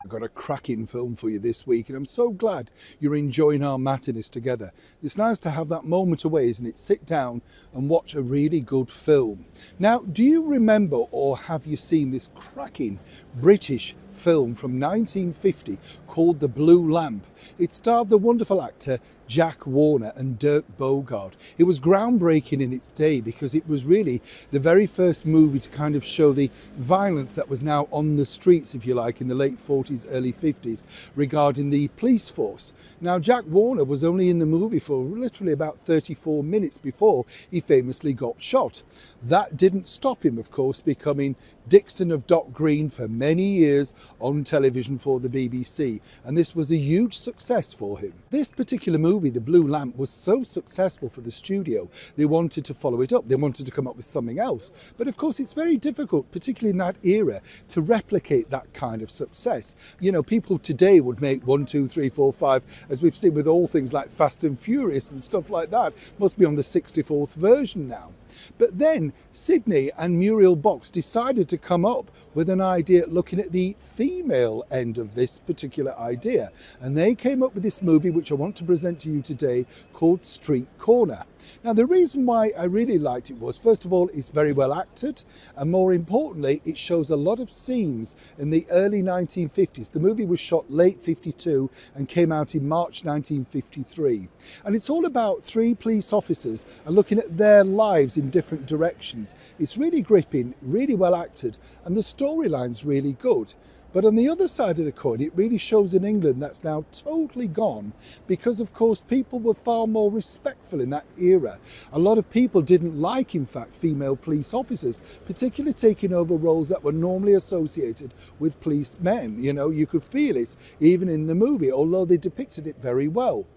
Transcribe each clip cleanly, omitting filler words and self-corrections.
got a cracking film for you this week, and I'm so glad you're enjoying our matinees together. It's nice to have that moment away, isn't it? Sit down and watch a really good film. Now, do you remember or have you seen this cracking British film from 1950 called The Blue Lamp? It starred the wonderful actor Jack Warner and Dirk Bogarde. It was groundbreaking in its day because it was really the very first movie to kind of show the violence that was now on the streets, if you like, in the late 40s, early 50s regarding the police force. Now, Jack Warner was only in the movie for literally about 34 minutes before he famously got shot. That didn't stop him, of course, becoming Dixon of Dock Green for many years on television for the BBC, and this was a huge success for him. This particular movie, The Blue Lamp, was so successful for the studio, they wanted to follow it up, they wanted to come up with something else. But of course it's very difficult, particularly in that era, to replicate that kind of success. You know, people today would make 1, 2, 3, 4, 5, as we've seen with all things like Fast and Furious and stuff like that, must be on the 64th version now. But then Sidney and Muriel Box decided to come up with an idea looking at the female end of this particular idea. And they came up with this movie, which I want to present to you today, called Street Corner. Now, the reason why I really liked it was, first of all, it's very well acted. And more importantly, it shows a lot of scenes in the early 1950s. The movie was shot late 52 and came out in March 1953. And it's all about 3 police officers and looking at their lives in different directions. It's really gripping, really well acted, and the storyline's really good. But on the other side of the coin, it really shows an England that's now totally gone because, of course, people were far more respectful in that era. A lot of people didn't like, in fact, female police officers, particularly taking over roles that were normally associated with policemen. You know, you could feel it even in the movie, although they depicted it very well.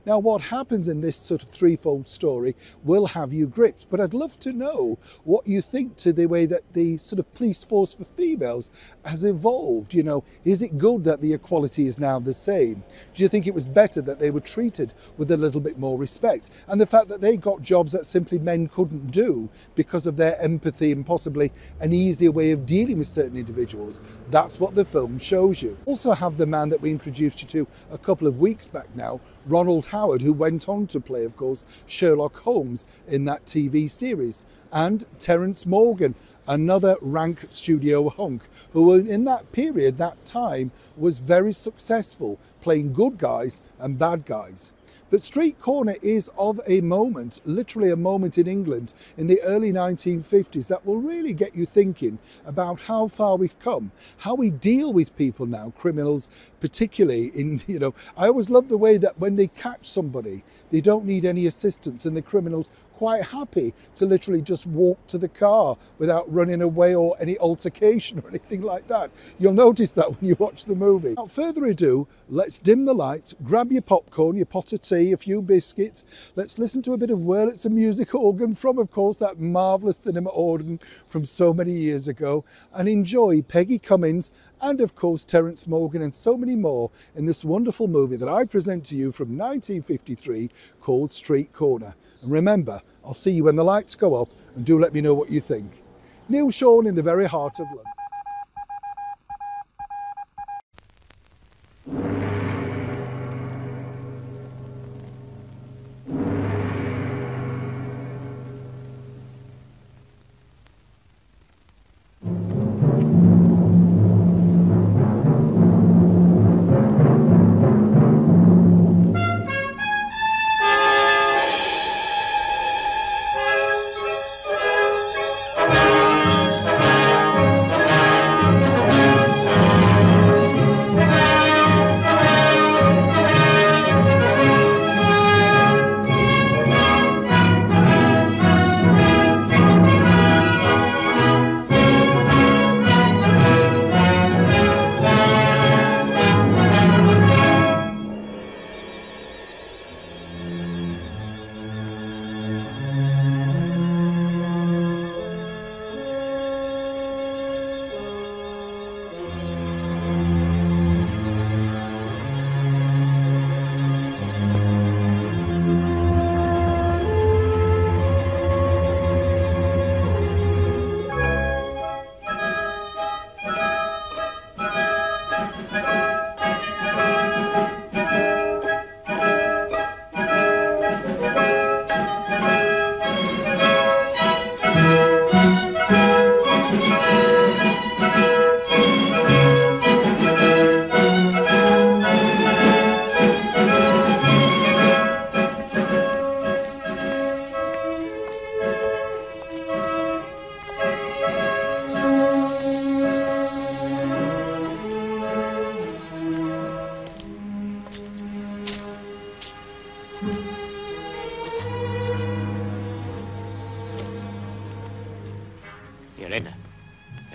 Now, what happens in this sort of threefold story will have you gripped, but I'd love to know what you think to the way that the sort of police force for females has evolved. You know, is it good that the equality is now the same? Do you think it was better that they were treated with a little bit more respect? And the fact that they got jobs that simply men couldn't do because of their empathy and possibly an easier way of dealing with certain individuals. That's what the film shows you. Also have the man that we introduced you to a couple of weeks back now, Ronald Howard, who went on to play, of course, Sherlock Holmes in that TV series, and Terence Morgan, another rank studio hunk, who in that period, that time, was very successful playing good guys and bad guys. But Street Corner is of a moment, literally a moment in England in the early 1950s that will really get you thinking about how far we've come, how we deal with people now, criminals, particularly in, you know, I always love the way that when they catch somebody, they don't need any assistance and the criminals quite happy to literally just walk to the car without running away or any altercation or anything like that. You'll notice that when you watch the movie. Without further ado, let's dim the lights, grab your popcorn, your pot of tea, a few biscuits. Let's listen to a bit of Wurlitzer music organ from, of course, that marvellous cinema organ from so many years ago, and enjoy Peggy Cummins and, of course, Terence Morgan and so many more in this wonderful movie that I present to you from 1953 called Street Corner. And remember, I'll see you when the lights go up, and do let me know what you think. Neil Sean in the very heart of London.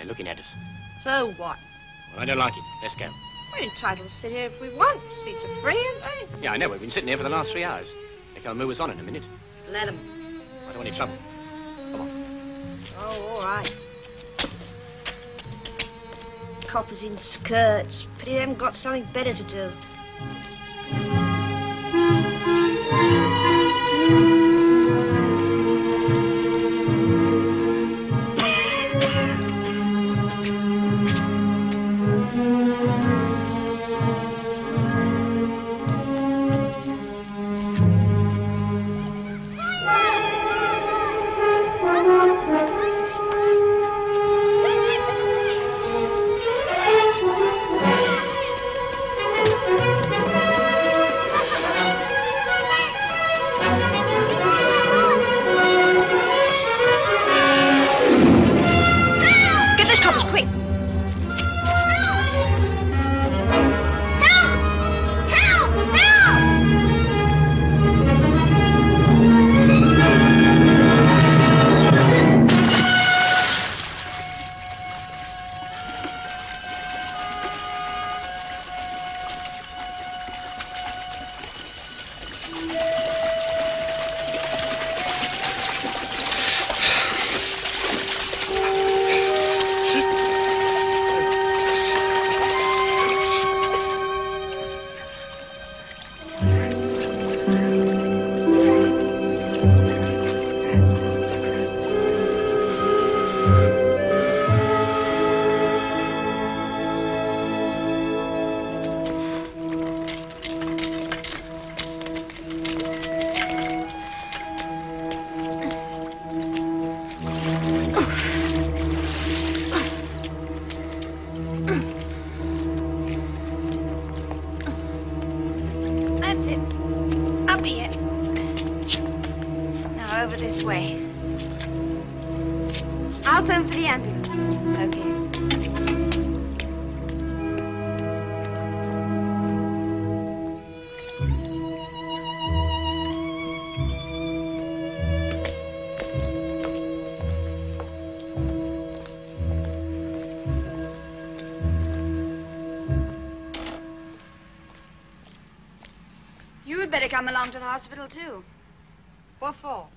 They're looking at us. So what? Well, I don't like it. Let's go. We're entitled to sit here if we want. Seats are free, aren't they? Yeah, I know. We've been sitting here for the last 3 hours. They can't move us on in a minute. Let them. I don't want any trouble. Come on. Oh, all right. Coppers in skirts. Pity they haven't got something better to do. This way. I'll phone for the ambulance. Okay. You'd better come along to the hospital, too. What for?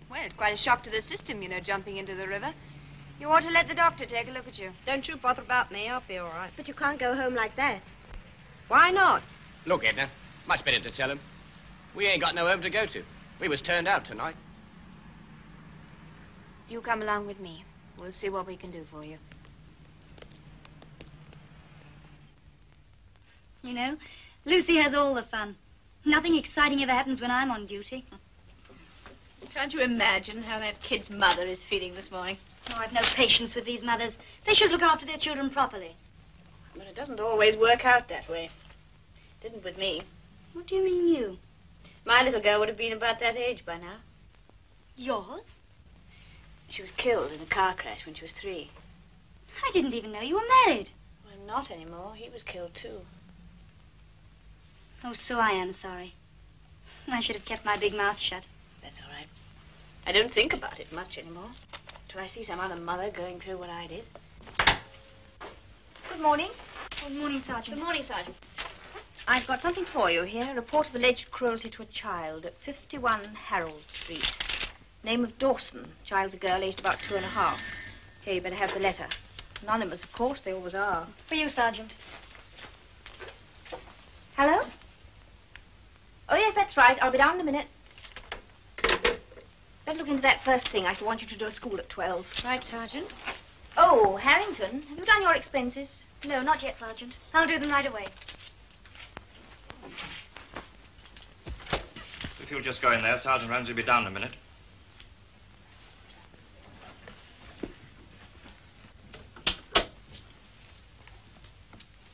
Well, it's quite a shock to the system, you know, jumping into the river. You ought to let the doctor take a look at you. Don't you bother about me. I'll be all right. But you can't go home like that. Why not? Look, Edna, much better to tell him. We ain't got no home to go to. We was turned out tonight. You come along with me. We'll see what we can do for you. You know, Lucy has all the fun. Nothing exciting ever happens when I'm on duty. Can't you imagine how that kid's mother is feeling this morning? Oh, I've no patience with these mothers. They should look after their children properly. But it doesn't always work out that way. It didn't with me. What do you mean, you? My little girl would have been about that age by now. Yours? She was killed in a car crash when she was 3. I didn't even know you were married. Well, not anymore. He was killed, too. Oh, so I am sorry. I should have kept my big mouth shut. That's all right. I don't think about it much anymore. Till I see some other mother going through what I did. Good morning. Good morning, Sergeant. Good morning, Sergeant. I've got something for you here. A report of alleged cruelty to a child at 51 Harold Street. Name of Dawson. Child's a girl aged about 2.5. Here, you better have the letter. Anonymous, of course. They always are. For you, Sergeant. Hello? Oh, yes, that's right. I'll be down in a minute. Better look into that first thing. I shall want you to do a school at 12. Right, Sergeant. Oh, Harrington, have you done your expenses? No, not yet, Sergeant. I'll do them right away. If you'll just go in there, Sergeant Ramsey will be down in a minute.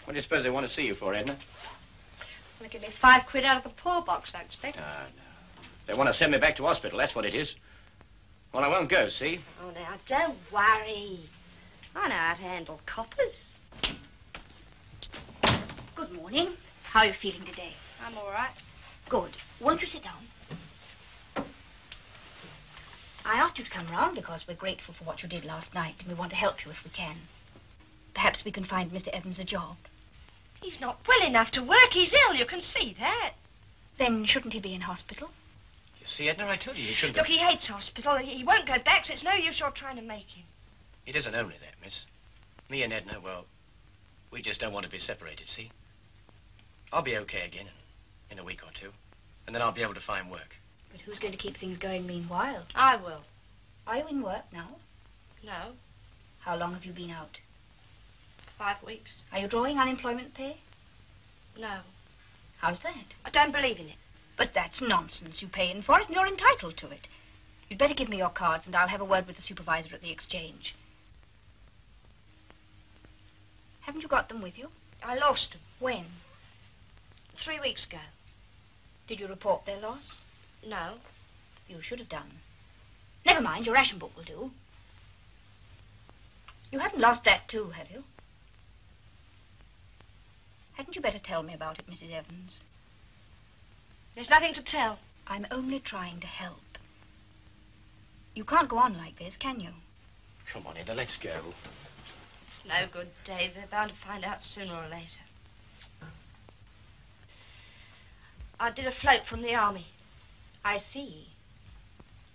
What do you suppose they want to see you for, Edna? Well, give me 5 quid out of the poor box, I expect. No. They want to send me back to hospital, that's what it is. Well, I won't go, see? Oh, now, don't worry. I know how to handle coppers. Good morning. How are you feeling today? I'm all right. Good. Won't you sit down? I asked you to come round because we're grateful for what you did last night and we want to help you if we can. Perhaps we can find Mr. Evans a job. He's not well enough to work. He's ill, you can see that. Then shouldn't he be in hospital? You see, Edna, I told you shouldn't Look, have... he hates hospital. He won't go back, so it's no use you're trying to make him. It isn't only that, miss. Me and Edna, well, we just don't want to be separated, see? I'll be okay again in a week or two, and then I'll be able to find work. But who's going to keep things going meanwhile? I will. Are you in work now? No, How long have you been out? 5 weeks. Are you drawing unemployment pay? No, How's that? I don't believe in it. But that's nonsense. You pay in for it and you're entitled to it. You'd better give me your cards and I'll have a word with the supervisor at the exchange. Haven't you got them with you? I lost them When? 3 weeks ago. Did you report their loss? No, You should have done. Never mind, your ration book will do. You haven't lost that too, have you? Hadn't you better tell me about it, Mrs. Evans? there's nothing to tell. I'm only trying to help. You can't go on like this, can you? Come on, Edna, let's go. It's no good, Dave. They're bound to find out sooner or later. I did a float from the army. I see.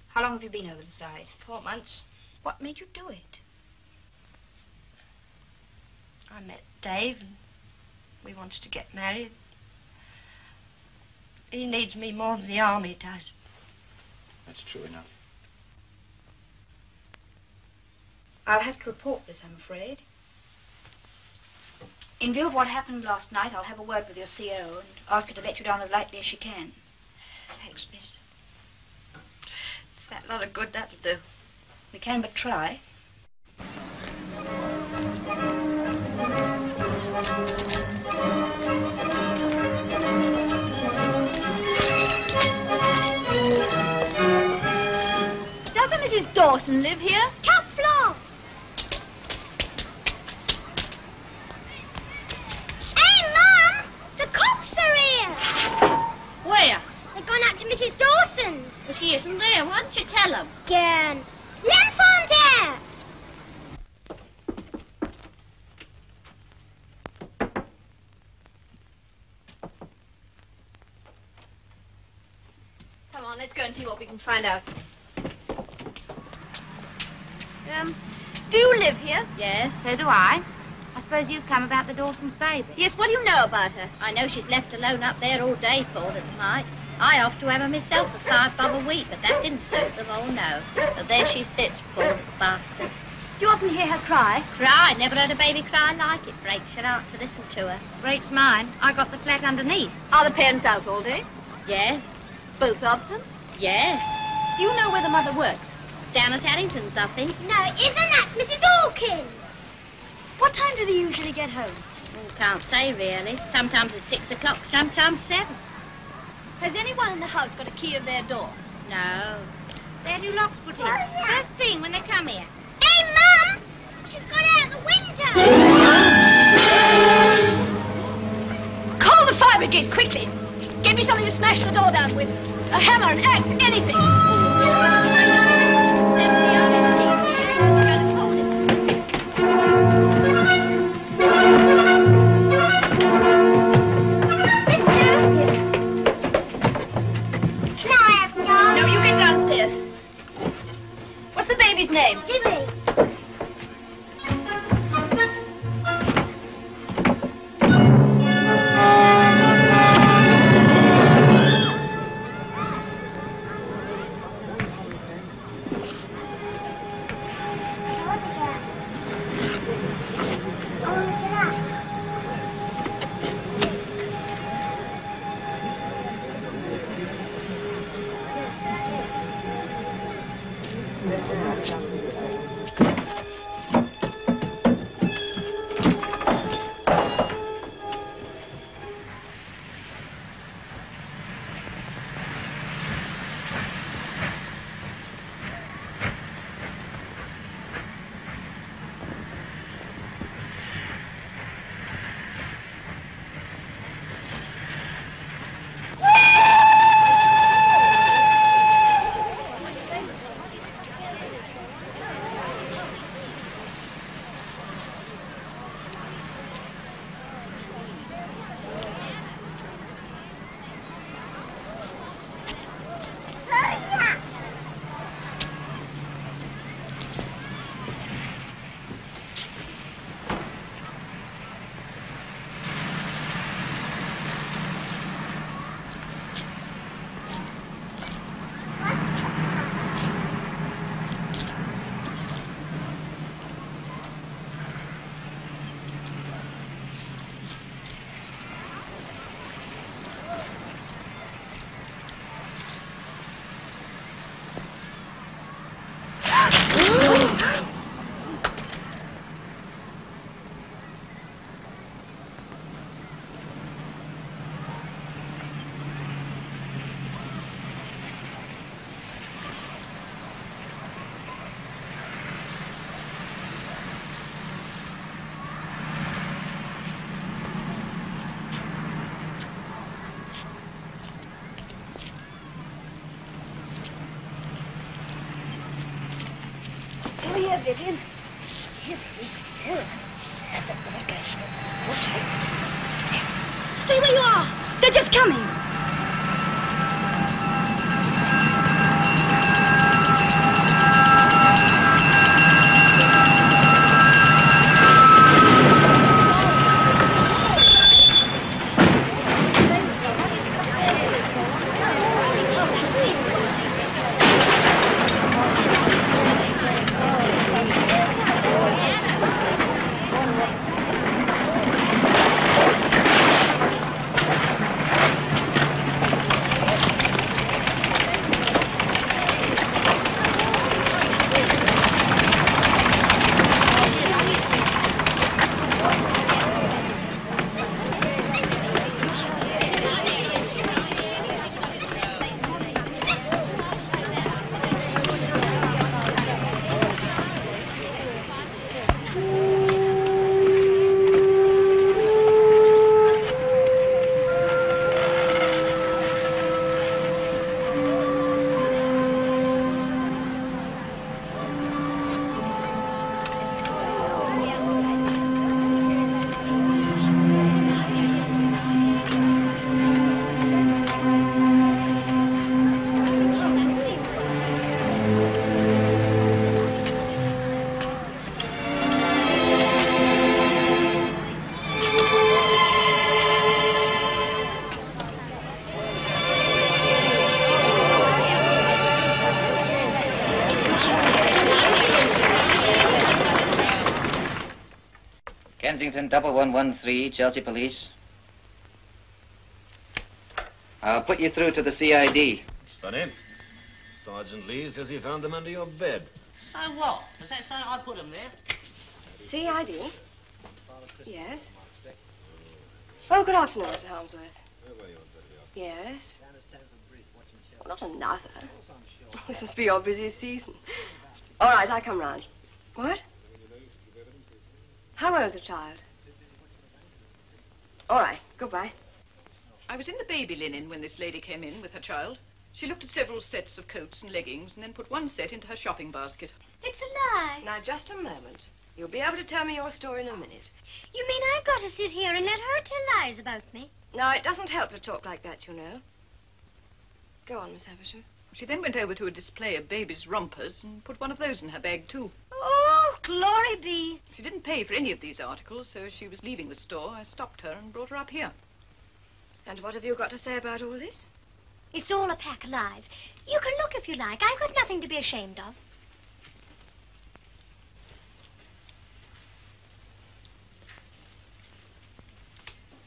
How long have you been over the side? 4 months. What made you do it? I met Dave and we wanted to get married. He needs me more than the army does. That's true enough. I'll have to report this, I'm afraid. In view of what happened last night, I'll have a word with your CO and ask her to let you down as lightly as she can. Thanks, miss. That lot of good that'll do. We can but try. Doesn't Mrs. Dawson live here? Top floor. Hey, Mum! The cops are here. Where? They've gone up to Mrs. Dawson's. But he isn't there. Why don't you tell him? Again. Linford's here. Come on, let's go and see what we can find out. Do you live here? Yes, so do I. I suppose you've come about the Dawson's baby. Yes, what do you know about her? I know she's left alone up there all day, Ford, at night. I offered to have her myself for 5 bob a week, but that didn't suit them. Oh, no. So there she sits, poor bastard. Do you often hear her cry? Cry? Never heard a baby cry like it. Breaks your heart to listen to her. Breaks mine. I got the flat underneath. Are the parents out all day? Yes. Both of them? Yes. Do you know where the mother works? Down at Harrington's, I think. No, it isn't. That's Mrs. Hawkins. What time do they usually get home? Oh, can't say, really. Sometimes it's 6 o'clock, sometimes 7. Has anyone in the house got a key of their door? No. Their new lock's put in. First thing when they come here. Hey, Mum! She's got out the window! Call the fire brigade, quickly! Get me something to smash the door down with. A hammer, an axe, anything! No, you get downstairs. What's the baby's name? Libby. get in. Here, baby. Tell her. That's it. Let go. Hold tight. Stay where you are. They're just coming. Kensington 1113, Chelsea Police. I'll put you through to the CID. Funny. Sergeant Lee says he found them under your bed. So what? Does that say I put them there? CID? Yes. Oh, good afternoon, Mr. Harmsworth. Yes. Well, not another. This must be your busiest season. All right, I come round. What? How old's the child? All right, goodbye. I was in the baby linen when this lady came in with her child. She looked at several sets of coats and leggings and then put one set into her shopping basket. It's a lie. Now, just a moment. You'll be able to tell me your story in a minute. You mean I've got to sit here and let her tell lies about me? Now, it doesn't help to talk like that, you know. Go on, Miss Havisham. She then went over to a display of baby's rompers and put one of those in her bag, too. Oh, glory be. She didn't pay for any of these articles, so as she was leaving the store, I stopped her and brought her up here. And what have you got to say about all this? It's all a pack of lies. You can look if you like. I've got nothing to be ashamed of.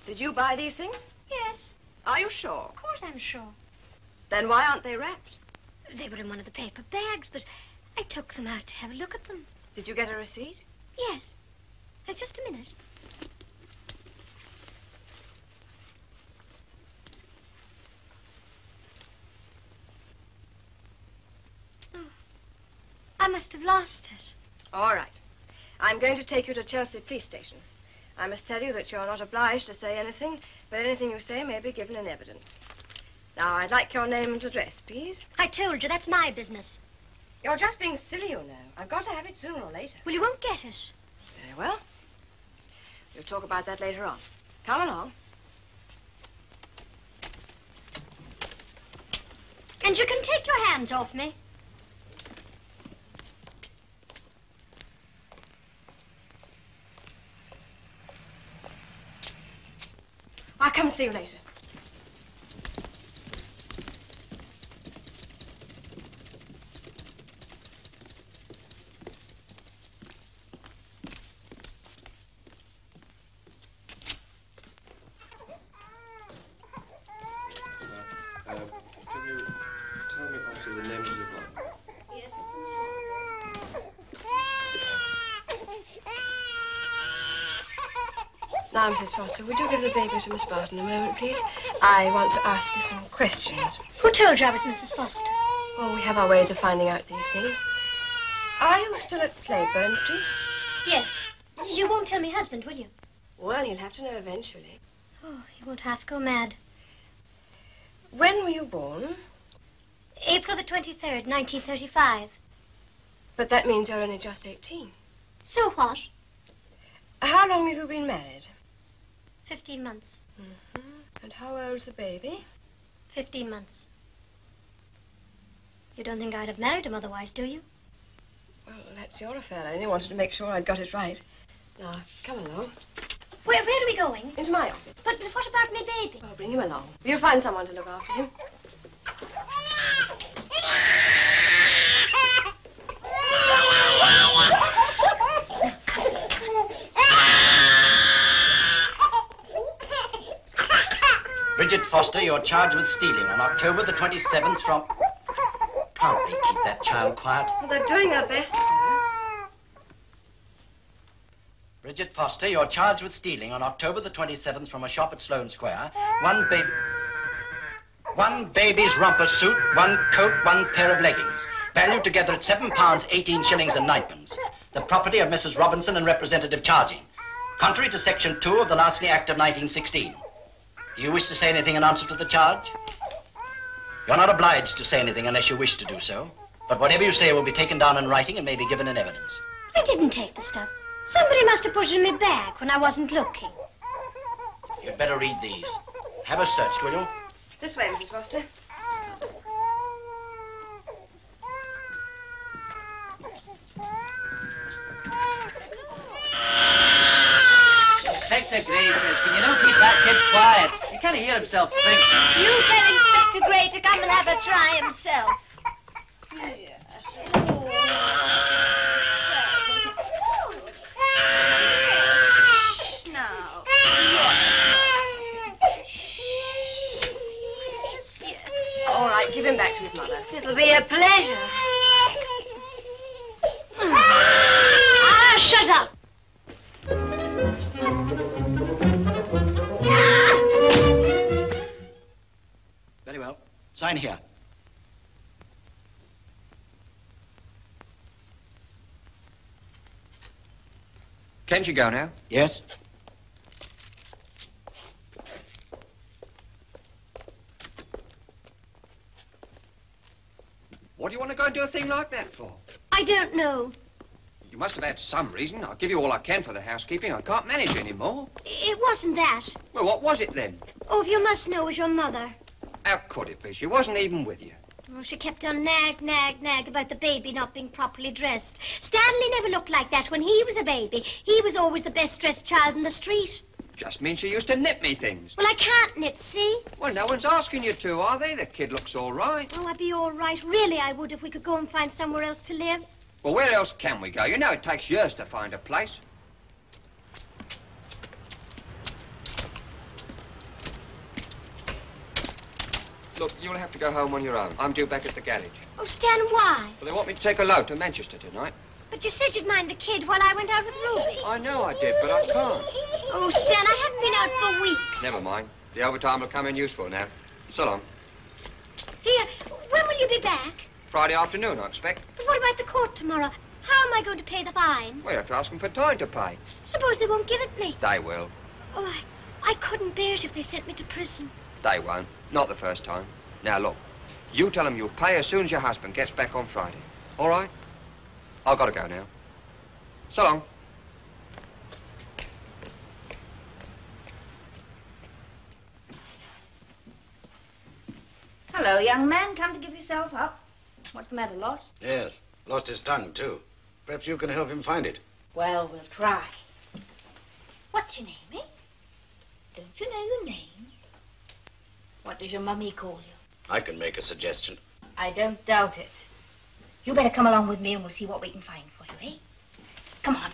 Did you buy these things? Yes. Are you sure? Of course I'm sure. Then why aren't they wrapped? They were in one of the paper bags, but I took them out to have a look at them. Did you get a receipt? Yes. Just a minute. Oh, I must have lost it. All right. I'm going to take you to Chelsea Police Station. I must tell you that you're not obliged to say anything, but anything you say may be given in evidence. Now, I'd like your name and address, please. I told you, that's my business. You're just being silly, you know. I've got to have it sooner or later. Well, you won't get it. Very well. We'll talk about that later on. Come along. And you can take your hands off me. I'll come and see you later. Can you tell me also the name of the blood? Yes. Now, Mrs. Foster, would you give the baby to Miss Barton a moment, please? I want to ask you some questions. Who told you I was Mrs. Foster? Oh, we have our ways of finding out these things. Are you still at Sladeburn Street? Yes. You won't tell me husband, will you? Well, you'll have to know eventually. Oh, he won't half go mad. When were you born? April the 23rd, 1935. But that means you're only just 18. So what? How long have you been married? 15 months. Mm-hmm. And how old's the baby? 15 months. You don't think I'd have married him otherwise, do you? Well, that's your affair. I only wanted to make sure I'd got it right. Now, come along. Where are we going? Into my office. But what about me baby? I'll bring him along. We'll find someone to look after him. Bridget Foster, you're charged with stealing on October the 27th from... Can't they keep that child quiet? Well, they're doing their best, sir. Bridget Foster, you're charged with stealing on October the 27th from a shop at Sloane Square. One baby's romper suit, one coat, one pair of leggings. Valued together at £7, 18 shillings and 9pence. The property of Mrs. Robinson and Representative Charging. Contrary to Section 2 of the Larceny Act of 1916. Do you wish to say anything in answer to the charge? You're not obliged to say anything unless you wish to do so. But whatever you say will be taken down in writing and may be given in evidence. I didn't take the stuff. Somebody must have put it in my bag when I wasn't looking. You'd better read these. Have her searched, will you? This way, Mrs. Foster. Inspector Gray says, can you not keep that kid quiet? He can't hear himself think. You tell Inspector Gray to come and have a try himself. Now. Yes. All right, give him back to his mother. It'll be a pleasure. Ah, shut up. Very well. Sign here. Can she go now? Yes. What do you want to go and do a thing like that for? I don't know. You must have had some reason. I'll give you all I can for the housekeeping. I can't manage anymore. It wasn't that. Well, what was it then? Oh, if you must know, it was your mother. How could it be? She wasn't even with you. Oh, she kept on nag about the baby not being properly dressed. Stanley never looked like that when he was a baby. He was always the best-dressed child in the street. Just means she used to knit me things. Well, I can't knit, see? Well, no one's asking you to, are they? The kid looks all right. Oh, I'd be all right. Really, I would if we could go and find somewhere else to live. Well, where else can we go? You know it takes years to find a place. Look, you'll have to go home on your own. I'm due back at the garage. Oh, Stan, why? Well, they want me to take a load to Manchester tonight. But you said you'd mind the kid while I went out with Ruby. I know I did, but I can't. Oh, Stan, I haven't been out for weeks. Never mind. The overtime will come in useful now. So long. Here, when will you be back? Friday afternoon, I expect. But what about the court tomorrow? How am I going to pay the fine? Well, you have to ask them for time to pay. Suppose they won't give it me. They will. Oh, I couldn't bear it if they sent me to prison. They won't. Not the first time. Now, look. You tell them you'll pay as soon as your husband gets back on Friday. All right? I've got to go now. So long. Hello, young man. Come to give yourself up. What's the matter, lost? Yes, lost his tongue, too. Perhaps you can help him find it. Well, we'll try. What's your name, eh? Don't you know your name? What does your mummy call you? I can make a suggestion. I don't doubt it. You better come along with me and we'll see what we can find for you, eh? Come on.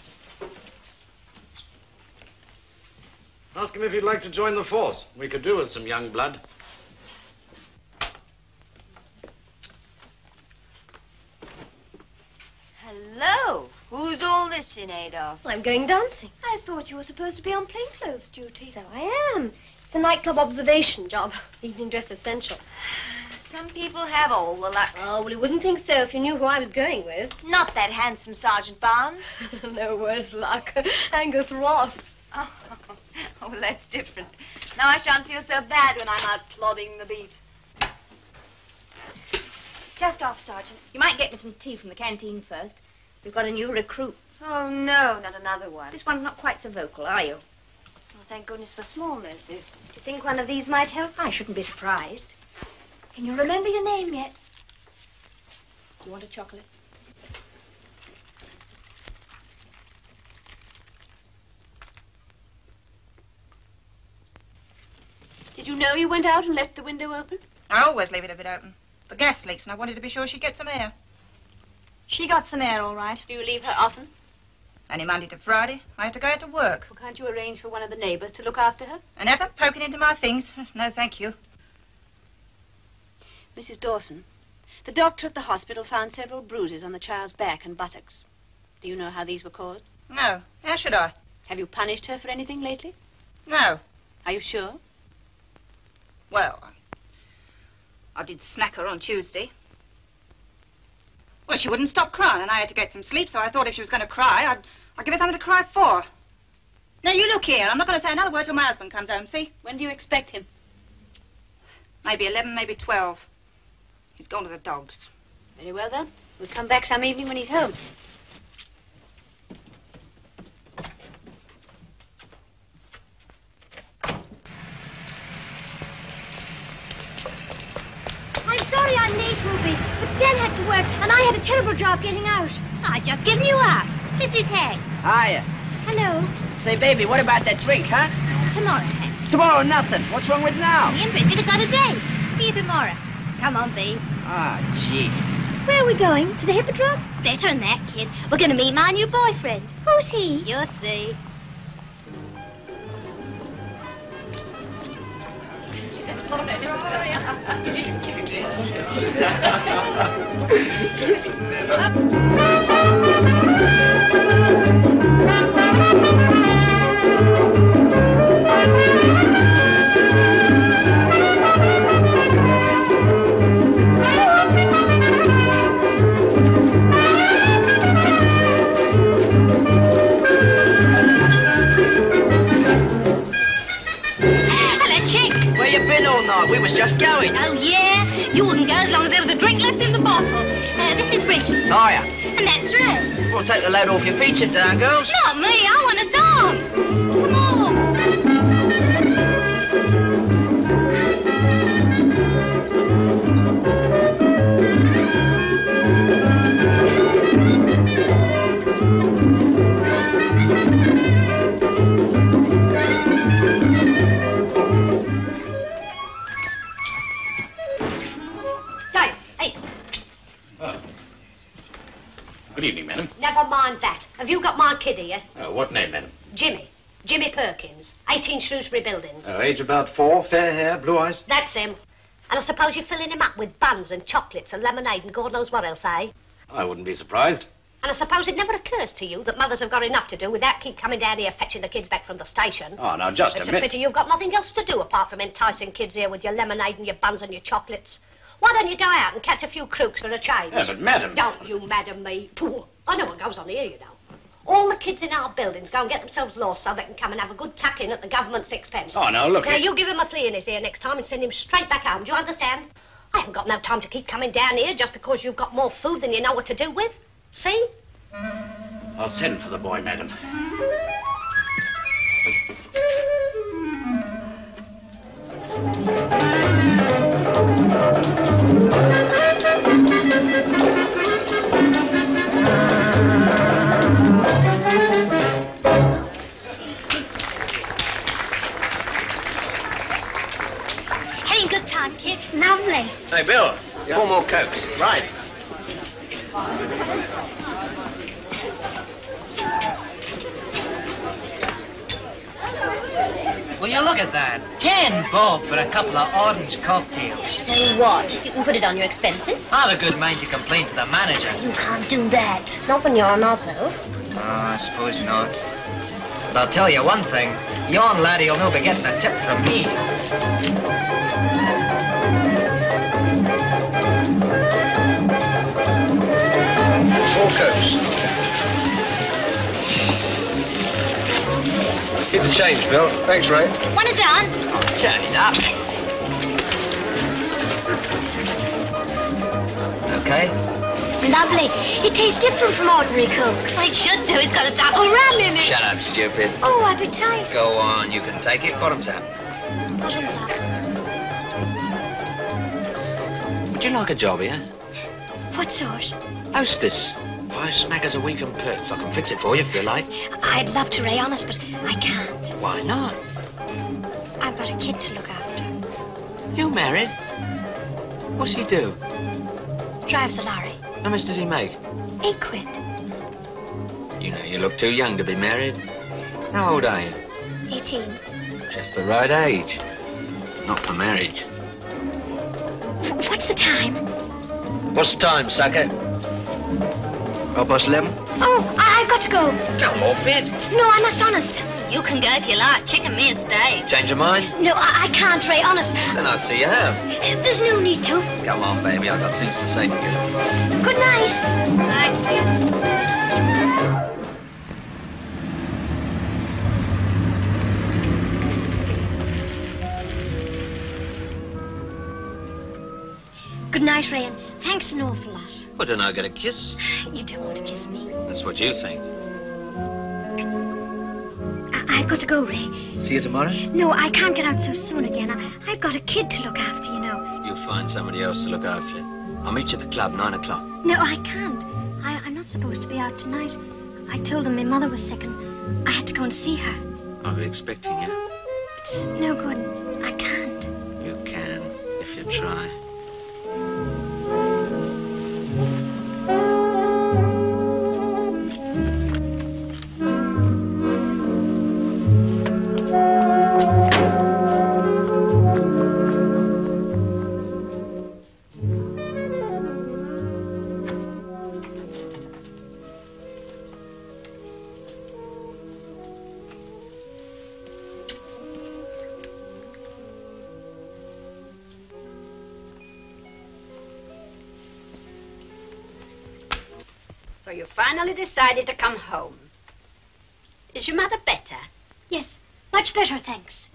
Ask him if he'd like to join the force. We could do with some young blood. Hello. Who's all this in aid of? I'm going dancing. I thought you were supposed to be on plainclothes duty. So I am. It's a nightclub observation job. Evening dress essential. Some people have all the luck. Oh, well, you wouldn't think so if you knew who I was going with. Not that handsome Sergeant Barnes. No worse luck. Angus Ross. Oh, well, that's different. Now I shan't feel so bad when I'm out plodding the beat. Just off, Sergeant. You might get me some tea from the canteen first. We've got a new recruit. Oh, no, not another one. This one's not quite so vocal, are you? Well, thank goodness for small nurses. Do you think one of these might help? I shouldn't be surprised. Can you remember your name yet? You want a chocolate? Did you know you went out and left the window open? I always leave it a bit open. The gas leaks, and I wanted to be sure she'd get some air. She got some air, all right. Do you leave her often? Only Monday to Friday. I had to go out to work. Well, can't you arrange for one of the neighbours to look after her? And have them poking into my things. No, thank you. Mrs. Dawson, the doctor at the hospital found several bruises on the child's back and buttocks. Do you know how these were caused? No. How should I? Have you punished her for anything lately? No. Are you sure? Well, I did smack her on Tuesday. Well, she wouldn't stop crying, and I had to get some sleep, so I thought if she was going to cry, I'd give her something to cry for. Now, you look here. I'm not going to say another word till my husband comes home, see? When do you expect him? Maybe 11, maybe 12. He's gone to the dogs. Very well, then. We'll come back some evening when he's home. I'm sorry I'm late, Ruby, but Stan had to work, and I had a terrible job getting out. I just given you up. Mrs. Hay. Hiya. Hello. Say, baby, what about that drink, huh? Tomorrow, Hay. Tomorrow, nothing. What's wrong with now? Me and Bridget have got a date. See you tomorrow. Come on, Bee. Ah, gee. Where are we going? To the Hippodrome? Better than that, kid. We're going to meet my new boyfriend. Who's he? You'll see. We was just going. Oh, yeah? You wouldn't go as long as there was a drink left in the bottle. This is Bridget. Hiya. And that's Red. Well, take the load off your feet, sit down, girls. Not me. I want to dance. Come on. Good evening, madam. Never mind that. Have you got my kid here? What name, madam? Jimmy. Jimmy Perkins. 18 Shrewsbury Buildings. Age about 4, fair hair, blue eyes. That's him. And I suppose you're filling him up with buns and chocolates and lemonade and God knows what else, eh? I wouldn't be surprised. And I suppose it never occurs to you that mothers have got enough to do without keep coming down here fetching the kids back from the station. Oh, now, just It's a a minute. pity you've got nothing else to do apart from enticing kids here with your lemonade and your buns and your chocolates. Why don't you go out and catch a few crooks for a change? Yeah, but, madam... Don't you madam me. Pooh. I know what goes on here, you know. All the kids in our buildings go and get themselves lost so they can come and have a good tuck-in at the government's expense. Oh, now, look... Now, you give him a flea in his ear next time and send him straight back home. Do you understand? I haven't got no time to keep coming down here just because you've got more food than you know what to do with. See? I'll send for the boy, madam. Having a good time, kid. Lovely. Hey, Bill, 4 more Cokes. Right. Will you look at that? 10 bob for a couple of orange cocktails. So what? You can put it on your expenses. I have a good mind to complain to the manager. You can't do that. Not when you're not, though. Oh, I suppose not. But I'll tell you one thing. Yon laddie'll no be getting a tip from me. Four Cokes. Keep the change, Bill. Thanks, Ray. Want to dance? Turn it up. Okay. Lovely. It tastes different from ordinary Coke. Well, it should do. It's got a double rum in it. Shut up, stupid. Oh, appetite. Go on, you can take it. Bottoms up. Bottoms up. Would you like a job here? What sort? Hostess. 5 smackers a week and perks. I can fix it for you if you like. I'd love to, Ray, honest, but I can't. Why not? I've got a kid to look after. You married? What's he do? Drives a lorry. How much does he make? 8 quid. You know, you look too young to be married. How old are you? 18. Just the right age. Not for marriage. What's the time? What's the time, sucker? 11:30? Oh, I've got to go. Come off it. No, I must, honest. You can go if you like. Chick and me'll stay. Change your mind? No, I can't, Ray, honest. Then I'll see you have. There's no need to. Come on, baby. I've got things to say to you. Good night. Thank you. Good night, Ray, and thanks an awful lot. Well, don't I get a kiss? You don't want to kiss me. That's what you think. I've got to go, Ray. See you tomorrow? No, I can't get out so soon again. I've got a kid to look after, you know. You'll find somebody else to look after you. I'll meet you at the club, 9 o'clock. No, I can't. I'm not supposed to be out tonight. I told them my mother was sick and I had to go and see her. I'll be expecting you. It's no good. I can't. You can, if you try. So you finally decided to come home. Is your mother better? Yes, much better, thanks.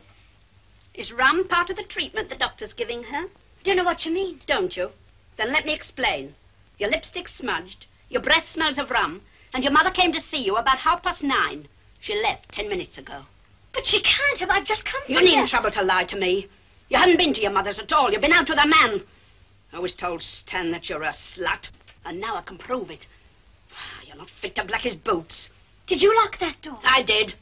Is rum part of the treatment the doctor's giving her? Don't know what you mean. Don't you? Then let me explain. Your lipstick's smudged, your breath smells of rum, and your mother came to see you about 9:30. She left 10 minutes ago. But she can't have. I've just come You from needn't here. trouble to lie to me. You haven't been to your mother's at all. You've been out with a man. I always told Stan that you're a slut, and now I can prove it. You're not fit to black his boots. Did you lock that door? I did.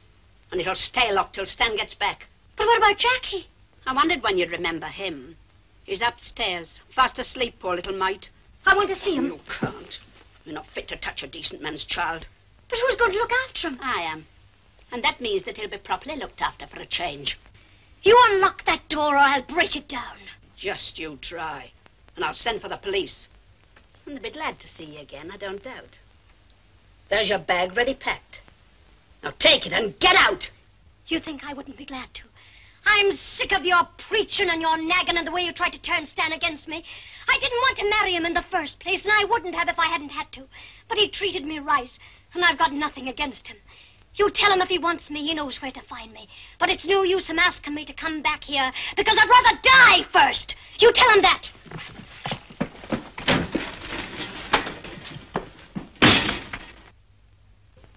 And it'll stay locked till Stan gets back. But what about Jackie? I wondered when you'd remember him. He's upstairs, fast asleep, poor little mite. I want to see him. You can't. You're not fit to touch a decent man's child. But who's going to look after him? I am. And that means that he'll be properly looked after for a change. You unlock that door or I'll break it down. Just you try. And I'll send for the police. And they'll be glad to see you again, I don't doubt. There's your bag ready packed. Now take it and get out! You think I wouldn't be glad to? I'm sick of your preaching and your nagging and the way you tried to turn Stan against me. I didn't want to marry him in the first place, and I wouldn't have if I hadn't had to. But he treated me right, and I've got nothing against him. You tell him if he wants me, he knows where to find me. But it's no use him asking me to come back here, because I'd rather die first. You tell him that.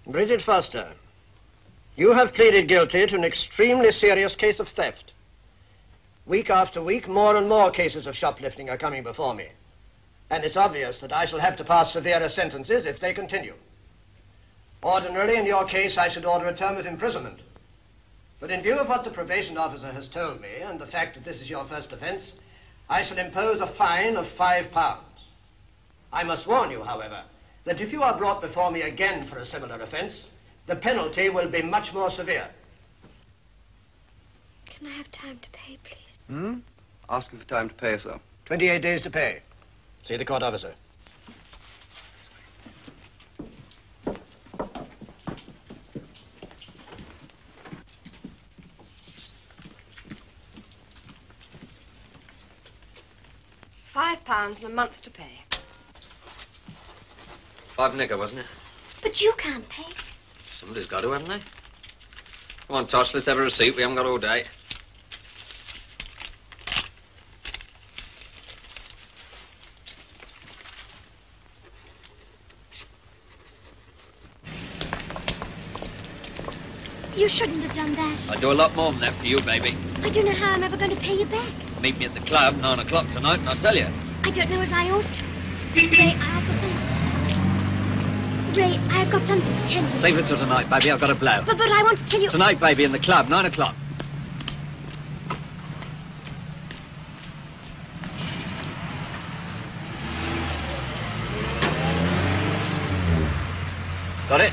Bridget Foster, you have pleaded guilty to an extremely serious case of theft. Week after week, more and more cases of shoplifting are coming before me. And it's obvious that I shall have to pass severer sentences if they continue. Ordinarily, in your case, I should order a term of imprisonment. But in view of what the probation officer has told me, and the fact that this is your first offense, I shall impose a fine of £5. I must warn you, however, that if you are brought before me again for a similar offense, the penalty will be much more severe. Can I have time to pay, please? Asking for time to pay, sir. 28 days to pay. See the court officer. £5 and a month to pay. 5 nigger, wasn't it? But you can't pay. Somebody's got to, haven't they? Come on, Tosh, let's have a receipt. We haven't got all day. You shouldn't have done that. I'd do a lot more than that for you, baby. I don't know how I'm ever going to pay you back. Meet me at the club, 9 o'clock tonight, and I'll tell you. I don't know as I ought to. Ray, I've got something to tell you. Save it till tonight, baby. I've got to blow. But I want to tell you... Tonight, baby, in the club, 9 o'clock. Got it?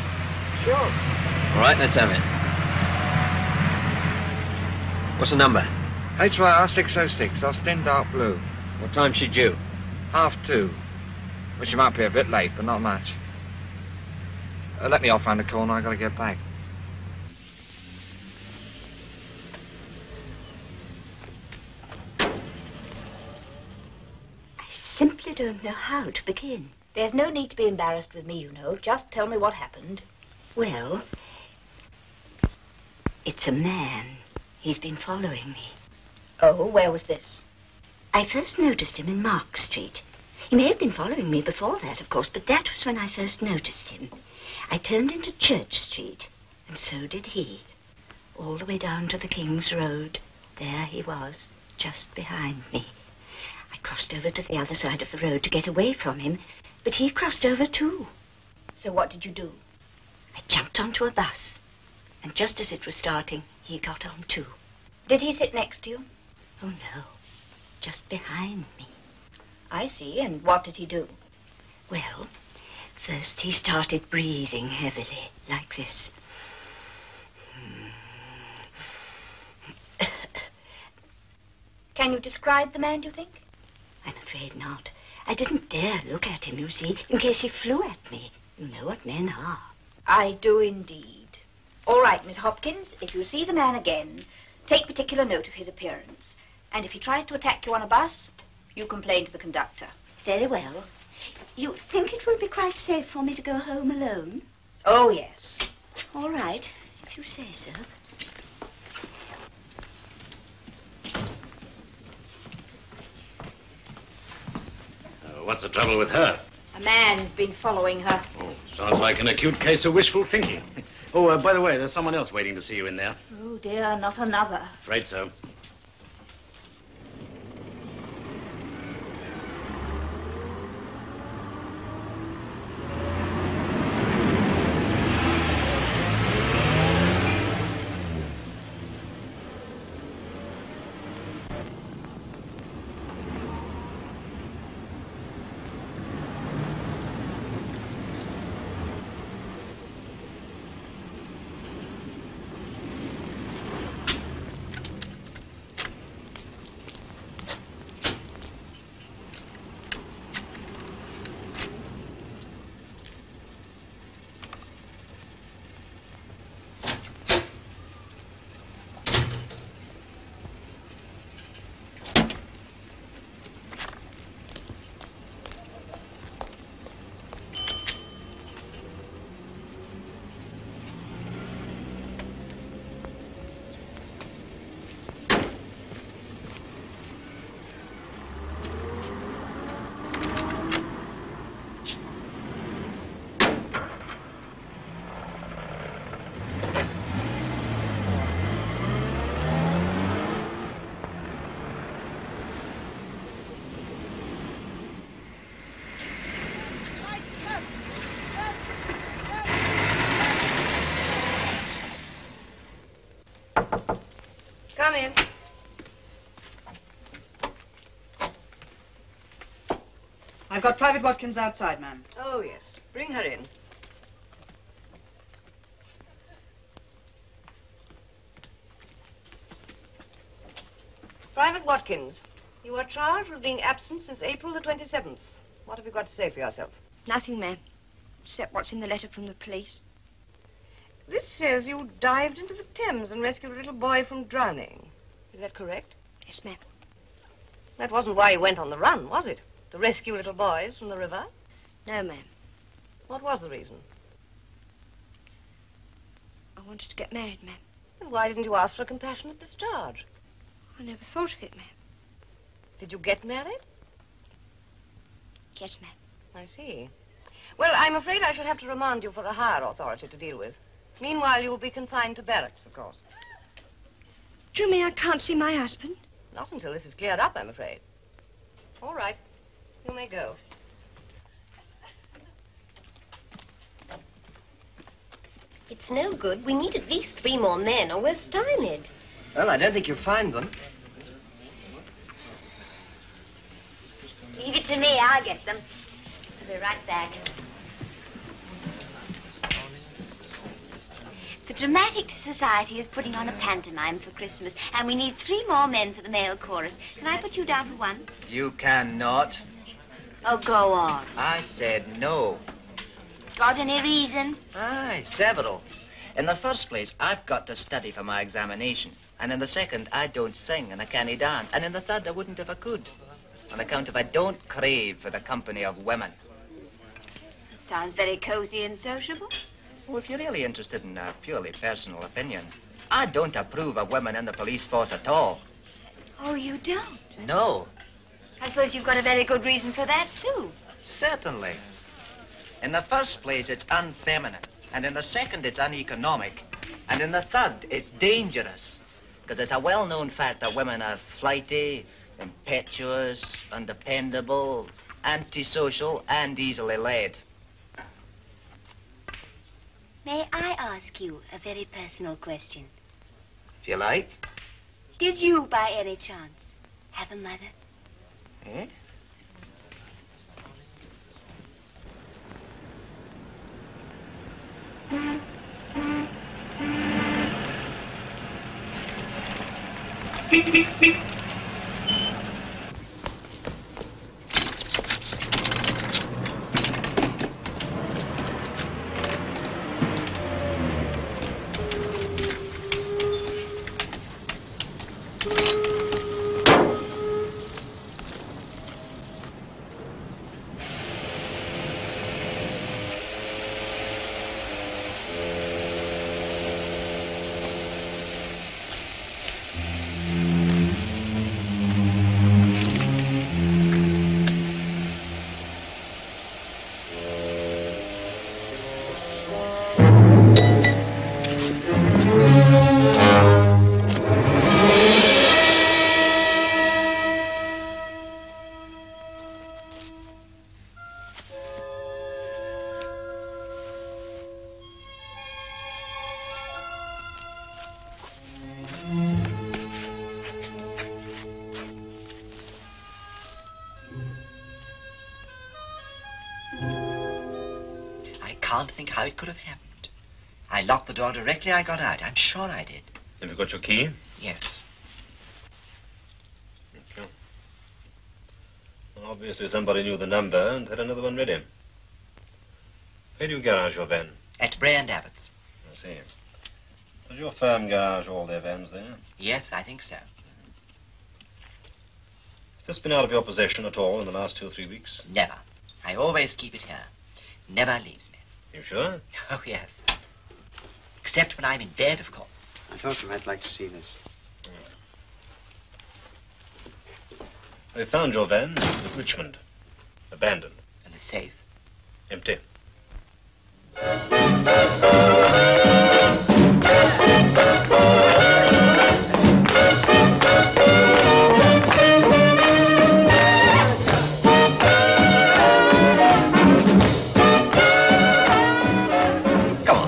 Sure. All right, let's have it. What's the number? HYR 606, Austin, dark blue. What time's she due? 2:30. Well, she might be a bit late, but not much. Let me off round the corner, I gotta get back. I simply don't know how to begin. There's no need to be embarrassed with me, you know. Just tell me what happened. Well, it's a man. He's been following me. Oh, where was this? I first noticed him in Mark Street. He may have been following me before that, of course, but that was when I first noticed him. I turned into Church Street, and so did he. All the way down to the King's Road. There he was, just behind me. I crossed over to the other side of the road to get away from him, but he crossed over too. So what did you do? I jumped onto a bus, and just as it was starting, he got on too. Did he sit next to you? Oh, no. Just behind me. I see. And what did he do? Well, first he started breathing heavily, like this. Can you describe the man, do you think? I'm afraid not. I didn't dare look at him, you see, in case he flew at me. You know what men are. I do indeed. All right, Miss Hopkins, if you see the man again, take particular note of his appearance. And if he tries to attack you on a bus, you complain to the conductor. Very well. You think it will be quite safe for me to go home alone? Oh, yes. All right, if you say so. What's the trouble with her? A man's been following her. Oh, sounds like an acute case of wishful thinking. Oh, by the way, there's someone else waiting to see you in there. Oh, dear, not another. Afraid so. Come in. I've got Private Watkins outside, ma'am. Oh, yes. Bring her in. Private Watkins, you are charged with being absent since April the 27th. What have you got to say for yourself? Nothing, ma'am, except what's in the letter from the police. This says you dived into the Thames and rescued a little boy from drowning. Is that correct? Yes, ma'am. That wasn't why you went on the run, was it? To rescue little boys from the river? No, ma'am. What was the reason? I wanted to get married, ma'am. Then why didn't you ask for a compassionate discharge? I never thought of it, ma'am. Did you get married? Yes, ma'am. I see. Well, I'm afraid I shall have to remand you for a higher authority to deal with. Meanwhile, you'll be confined to barracks, of course. Do you mean I can't see my husband? Not until this is cleared up, I'm afraid. All right. You may go. It's no good. We need at least 3 more men, or we're stymied. Well, I don't think you'll find them. Leave it to me, I'll get them. I'll be right back. The Dramatic Society is putting on a pantomime for Christmas, and we need 3 more men for the male chorus. Can I put you down for 1? You cannot. Oh, go on. I said no. Got any reason? Aye, several. In the first place, I've got to study for my examination. And in the second, I don't sing and I can't dance. And in the third, I wouldn't if I could. On account of I don't crave for the company of women. Sounds very cozy and sociable. Well, if you're really interested in a purely personal opinion, I don't approve of women in the police force at all. Oh, you don't? No. I suppose you've got a very good reason for that, too. Certainly. In the first place, it's unfeminine. And in the second, it's uneconomic. And in the third, it's dangerous. Because it's a well-known fact that women are flighty, impetuous, undependable, antisocial, and easily led. May I ask you a very personal question? If you like. Did you, by any chance, have a mother? Eh? I can't think how it could have happened. I locked the door directly I got out. I'm sure I did. Have you got your key? Yes. Okay. Well, obviously somebody knew the number and had another one ready. Where do you garage your van? At Bray and Abbott's. I see. Does your firm garage all their vans there? Yes, I think so. Has this been out of your possession at all in the last 2 or 3 weeks? Never. I always keep it here. Never leaves me. You sure? Oh, yes. Except when I'm in bed, of course. I thought you might like to see this. I found your van at Richmond. Abandoned. And the safe? Empty.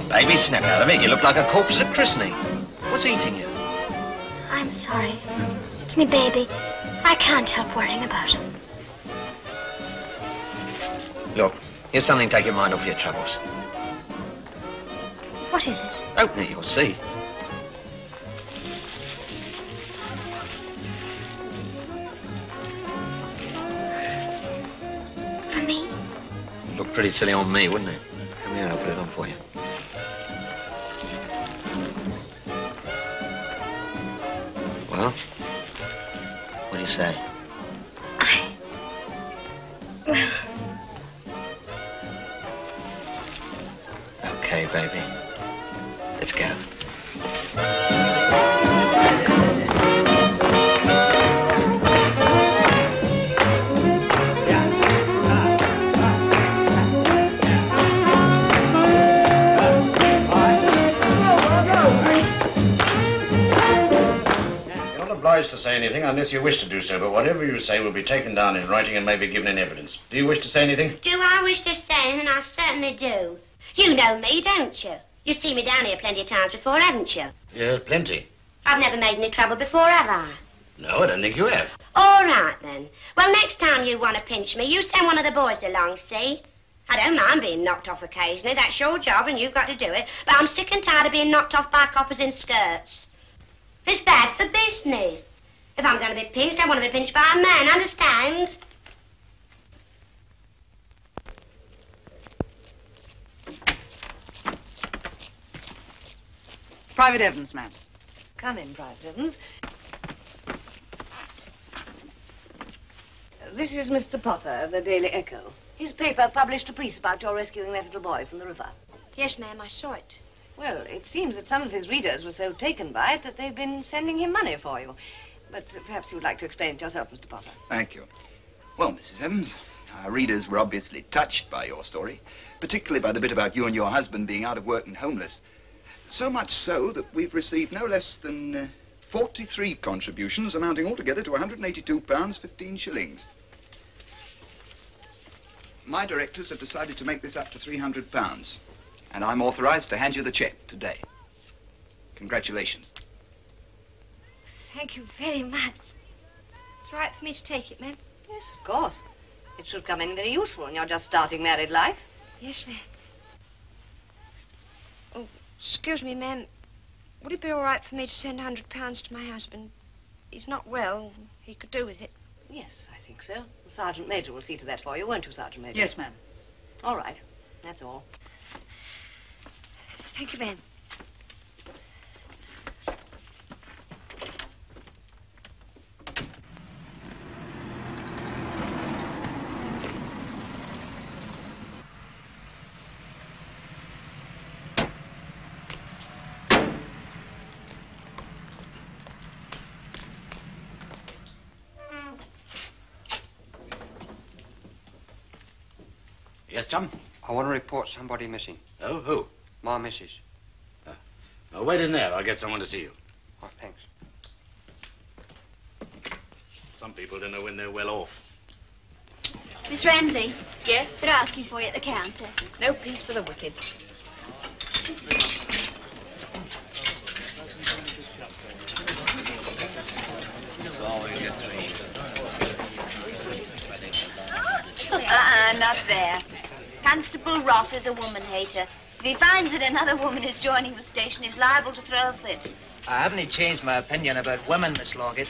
Baby, snap out of it. You look like a corpse at a christening. What's eating you? I'm sorry. It's me baby. I can't help worrying about him. Look, here's something to take your mind off your troubles. What is it? Open it, you'll see. For me? It'd look pretty silly on me, wouldn't it? Come here, I'll put it on for you. Well, what do you say? Well... Okay, baby. Let's go. obliged to say anything unless you wish to do so, but whatever you say will be taken down in writing and may be given in evidence. Do you wish to say anything? Do I wish to say anything? I certainly do. You know me, don't you? You've seen me down here plenty of times before, haven't you? Yes, plenty. I've never made any trouble before, have I? No, I don't think you have. All right, then. Well, next time you want to pinch me, you send one of the boys along, see? I don't mind being knocked off occasionally. That's your job and you've got to do it. But I'm sick and tired of being knocked off by coppers in skirts. It's bad for business. If I'm going to be pinched, I want to be pinched by a man, understand? Private Evans, ma'am. Come in, Private Evans. This is Mr. Potter of the Daily Echo. His paper published a piece about your rescuing that little boy from the river. Yes, ma'am, I saw it. Well, it seems that some of his readers were so taken by it that they've been sending him money for you. But perhaps you would like to explain it yourself, Mr. Potter. Thank you. Well, Mrs. Evans, our readers were obviously touched by your story, particularly by the bit about you and your husband being out of work and homeless. So much so that we've received no less than 43 contributions, amounting altogether to £182, 15 shillings. My directors have decided to make this up to £300, and I'm authorized to hand you the cheque today. Congratulations. Thank you very much. It's right for me to take it, ma'am. Yes, of course. It should come in very useful when you're just starting married life. Yes, ma'am. Oh, excuse me, ma'am. Would it be all right for me to send £100 to my husband? He's not well. He could do with it. Yes, I think so. The Sergeant Major will see to that for you, won't you, Sergeant Major? Yes, ma'am. All right. That's all. Thank you, ma'am. Yes, Tom? I want to report somebody missing. Oh, who? My missus. Oh, wait in there. I'll get someone to see you. Oh, thanks. Some people don't know when they're well off. Miss Ramsey? Yes? They're asking for you at the counter. No peace for the wicked. Not there. Constable Ross is a woman hater. If he finds that another woman is joining the station, he's liable to throw a fit. I haven't changed my opinion about women, Miss Loggett.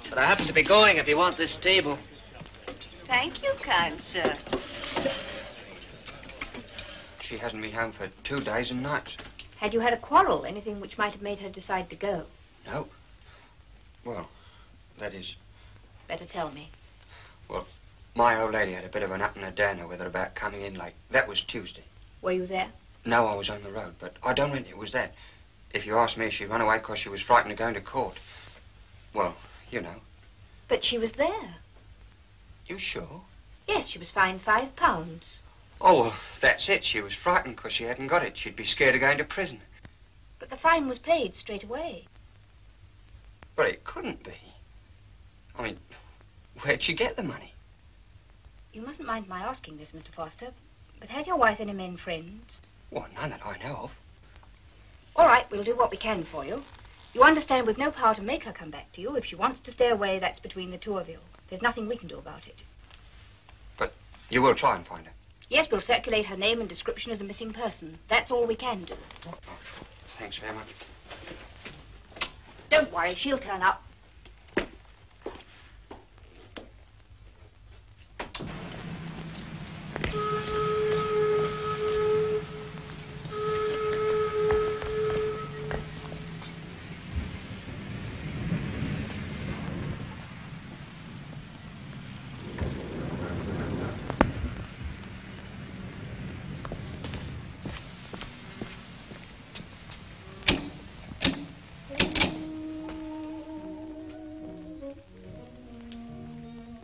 But I happen to be going if you want this table. Thank you, kind sir. She hasn't been home for 2 days and nights. Had you had a quarrel, anything which might have made her decide to go? No. Well, that is... Better tell me. Well, my old lady had a bit of an up and a downer with her about coming in late. That was Tuesday. Were you there? No, I was on the road, but I don't think it was that. If you ask me, she ran away because she was frightened of going to court. Well, you know. But she was there. You sure? Yes, she was fined £5. Oh, well, that's it. She was frightened because she hadn't got it. She'd be scared of going to prison. But the fine was paid straight away. But it couldn't be. I mean, where'd she get the money? You mustn't mind my asking this, Mr. Foster, but has your wife any men friends? Well, none that I know of. All right, we'll do what we can for you. You understand we've no power to make her come back to you. If she wants to stay away, that's between the two of you. There's nothing we can do about it. But you will try and find her? Yes, we'll circulate her name and description as a missing person. That's all we can do. Oh, thanks very much. Don't worry, she'll turn up.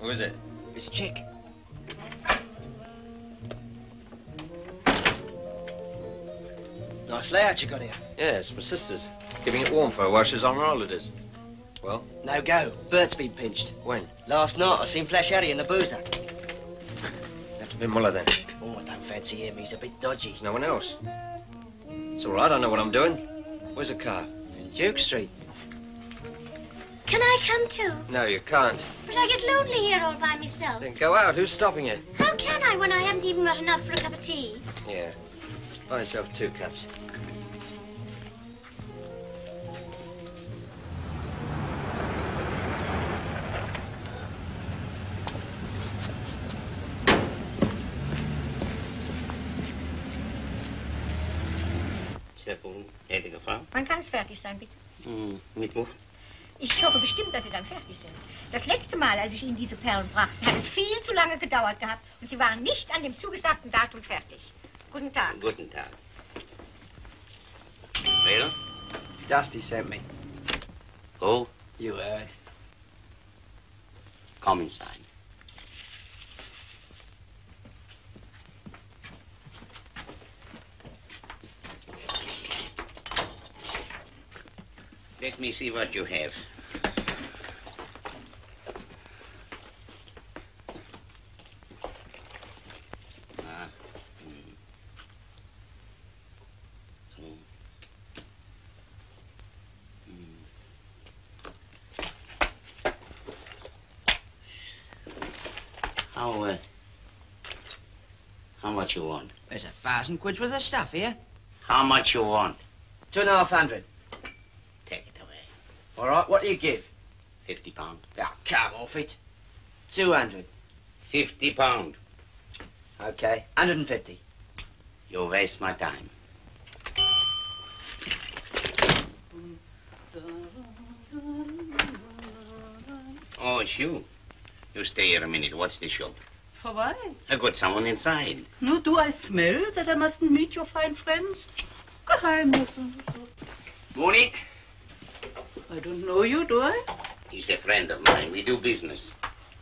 Who is it? It's Chick. Nice layout you got here. Yes, my sister's. Giving it warm for her while she's on her holidays. Well? No go. Bert's been pinched. When? Last night I seen Flash Harry and the boozer. Have to be Muller then. Oh, I don't fancy him. He's a bit dodgy. There's no one else. It's all right, I know what I'm doing. Where's the car? In Duke Street. Can I come too? No, you can't. But I get lonely here all by myself. Then go out. Who's stopping you? How can I when I haven't even got enough for a cup of tea? Here. Buy yourself 2 cups. Gnädige Frau. Wann kann es fertig sein, bitte? Mittwoch. Ich hoffe bestimmt, dass Sie dann fertig sind. Das letzte Mal, als ich Ihnen diese Perlen brachte, hat es viel zu lange gedauert gehabt und Sie waren nicht an dem zugesagten Datum fertig. Guten Tag. Guten Tag. Well? Dusty sent me. Who? You heard. Come inside. Let me see what you have. How much you want? There's 1,000 quid's worth of stuff here. How much you want? 2,500. Take it away. All right, what do you give? £50. Oh, come off it. 200. £50. Okay, 150. You waste my time. Oh, it's you. You stay here a minute. What's the shop? For why? I got someone inside. No, do I smell that I mustn't meet your fine friends? Geheimnisse. Morning. I don't know you, do I? He's a friend of mine. We do business.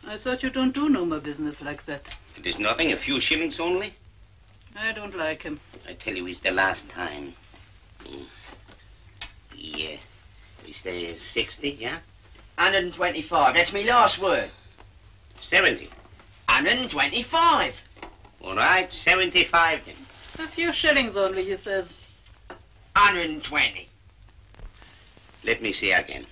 I thought you don't do no more business like that. It is nothing, a few shillings only. I don't like him. I tell you, it's the last time. Yeah. We say 60, yeah? 125. That's me last word. 70. 125. All right, 75 then. A few shillings only, he says. 120. Let me see again.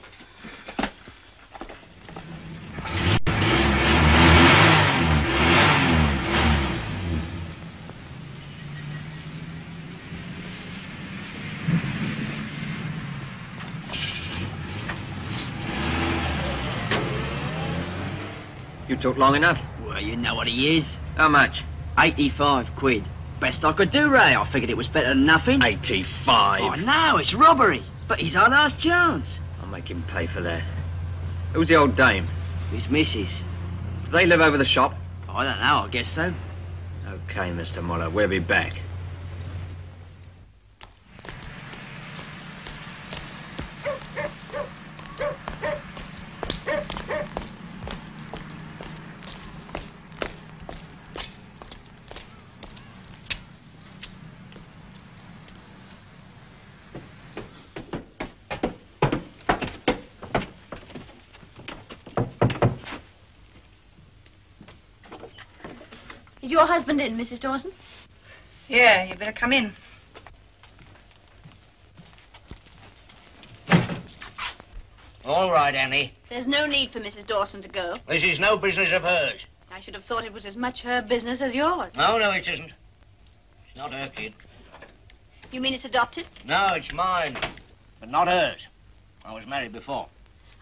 You took long enough. Well, you know what he is. How much? 85 quid. Best I could do, Ray. I figured it was better than nothing. 85. Oh, no, it's robbery. But he's our last chance. I'll make him pay for that. Who's the old dame? His missus. Do they live over the shop? I don't know, I guess so. Okay, Mr. Muller, we'll be back. Is your husband in, Mrs. Dawson? Yeah, you better come in. All right, Annie. There's no need for Mrs. Dawson to go. This is no business of hers. I should have thought it was as much her business as yours. No, it isn't. It's not her kid. You mean it's adopted? No, it's mine, but not hers. I was married before.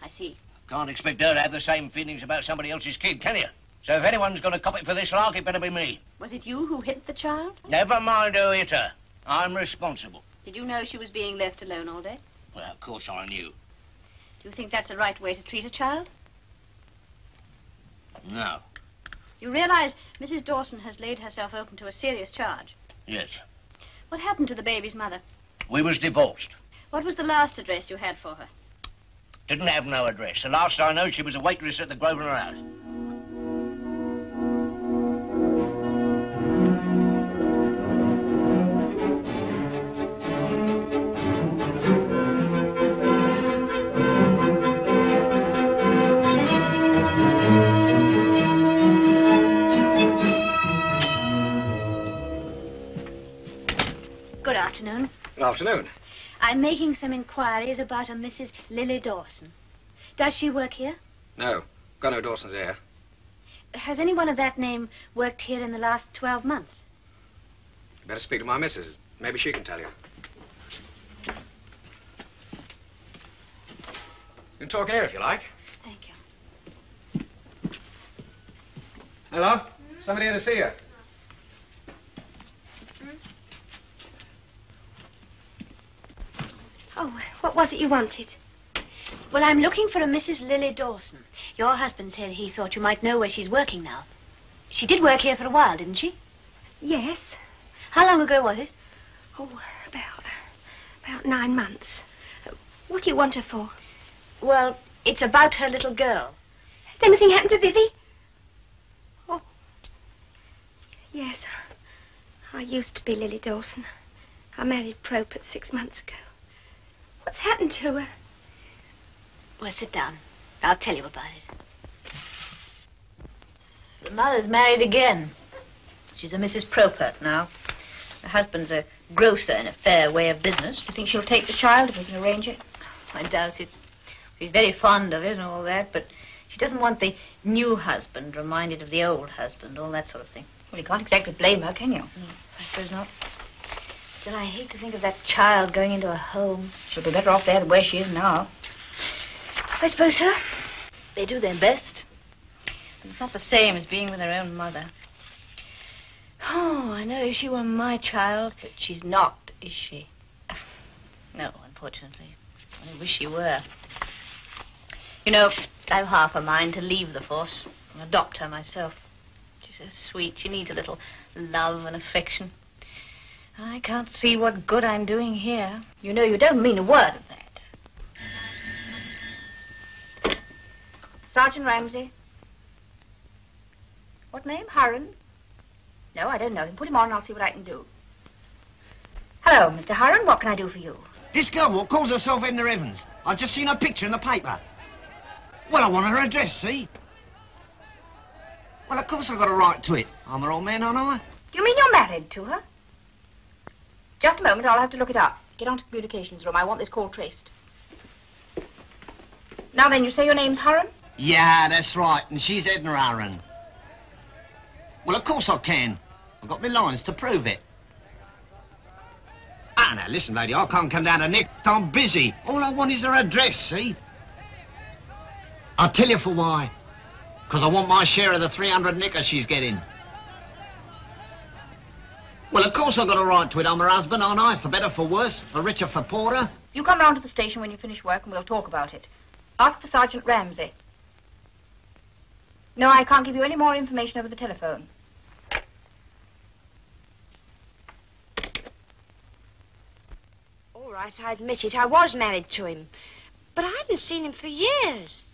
I see. Can't expect her to have the same feelings about somebody else's kid, can you? So if anyone's going to cop it for this lark, it better be me. Was it you who hit the child? Never mind who hit her. I'm responsible. Did you know she was being left alone all day? Well, of course I knew. Do you think that's the right way to treat a child? No. You realize Mrs. Dawson has laid herself open to a serious charge. Yes. What happened to the baby's mother? We was divorced. What was the last address you had for her? Didn't have no address. The last I know, she was a waitress at the Grosvenor House. afternoon. I'm making some inquiries about a Mrs. Lily Dawson. Does she work here? No, got no Dawson's here. Has anyone of that name worked here in the last 12 months? You better speak to my missus. Maybe she can tell you. You can talk in here if you like. Thank you. Hello? Somebody here to see you. Oh, what was it you wanted? Well, I'm looking for a Mrs. Lily Dawson. Your husband said he thought you might know where she's working now. She did work here for a while, didn't she? Yes. How long ago was it? Oh, about 9 months. What do you want her for? Well, it's about her little girl. Has anything happened to Vivi? Oh, yes. I used to be Lily Dawson. I married Propert 6 months ago. What's happened to her? Well, sit down. I'll tell you about it. The mother's married again. She's a Mrs. Propert now. Her husband's a grocer in a fair way of business. Do you think she'll take the child if we can arrange it? I doubt it. She's very fond of it and all that, but she doesn't want the new husband reminded of the old husband, all that sort of thing. Well, you can't exactly blame her, can you? No, I suppose not. Still, I hate to think of that child going into a home. She'll be better off there than where she is now. I suppose so. They do their best. But it's not the same as being with their own mother. Oh, I know if she were my child, but she's not, is she? No, unfortunately. I wish she were. You know, I've half a mind to leave the force and adopt her myself. She's so sweet. She needs a little love and affection. I can't see what good I'm doing here. You know, you don't mean a word of that. Sergeant Ramsey. What name? Hurren? No, I don't know him. Put him on and I'll see what I can do. Hello, Mr. Hurren. What can I do for you? This girl what calls herself Edna Evans. I've just seen her picture in the paper. Well, I want her address, see? Well, of course I've got a right to it. I'm her old man, aren't I? Do you mean you're married to her? Just a moment, I'll have to look it up. Get on to communications room. I want this call traced. Now then, you say your name's Hurren? Yeah, that's right. And she's Edna Hurren. Well, of course I can. I've got my lines to prove it. Ah, now, listen, lady, I can't come down to Nick. I'm busy. All I want is her address, see? I'll tell you for why. Because I want my share of the 300 knickers she's getting. Well, of course I've got a right to it. I'm her husband, aren't I? For better, for worse, for richer, for poorer. You come round to the station when you finish work and we'll talk about it. Ask for Sergeant Ramsey. No, I can't give you any more information over the telephone. All right, I admit it. I was married to him. But I hadn't seen him for years.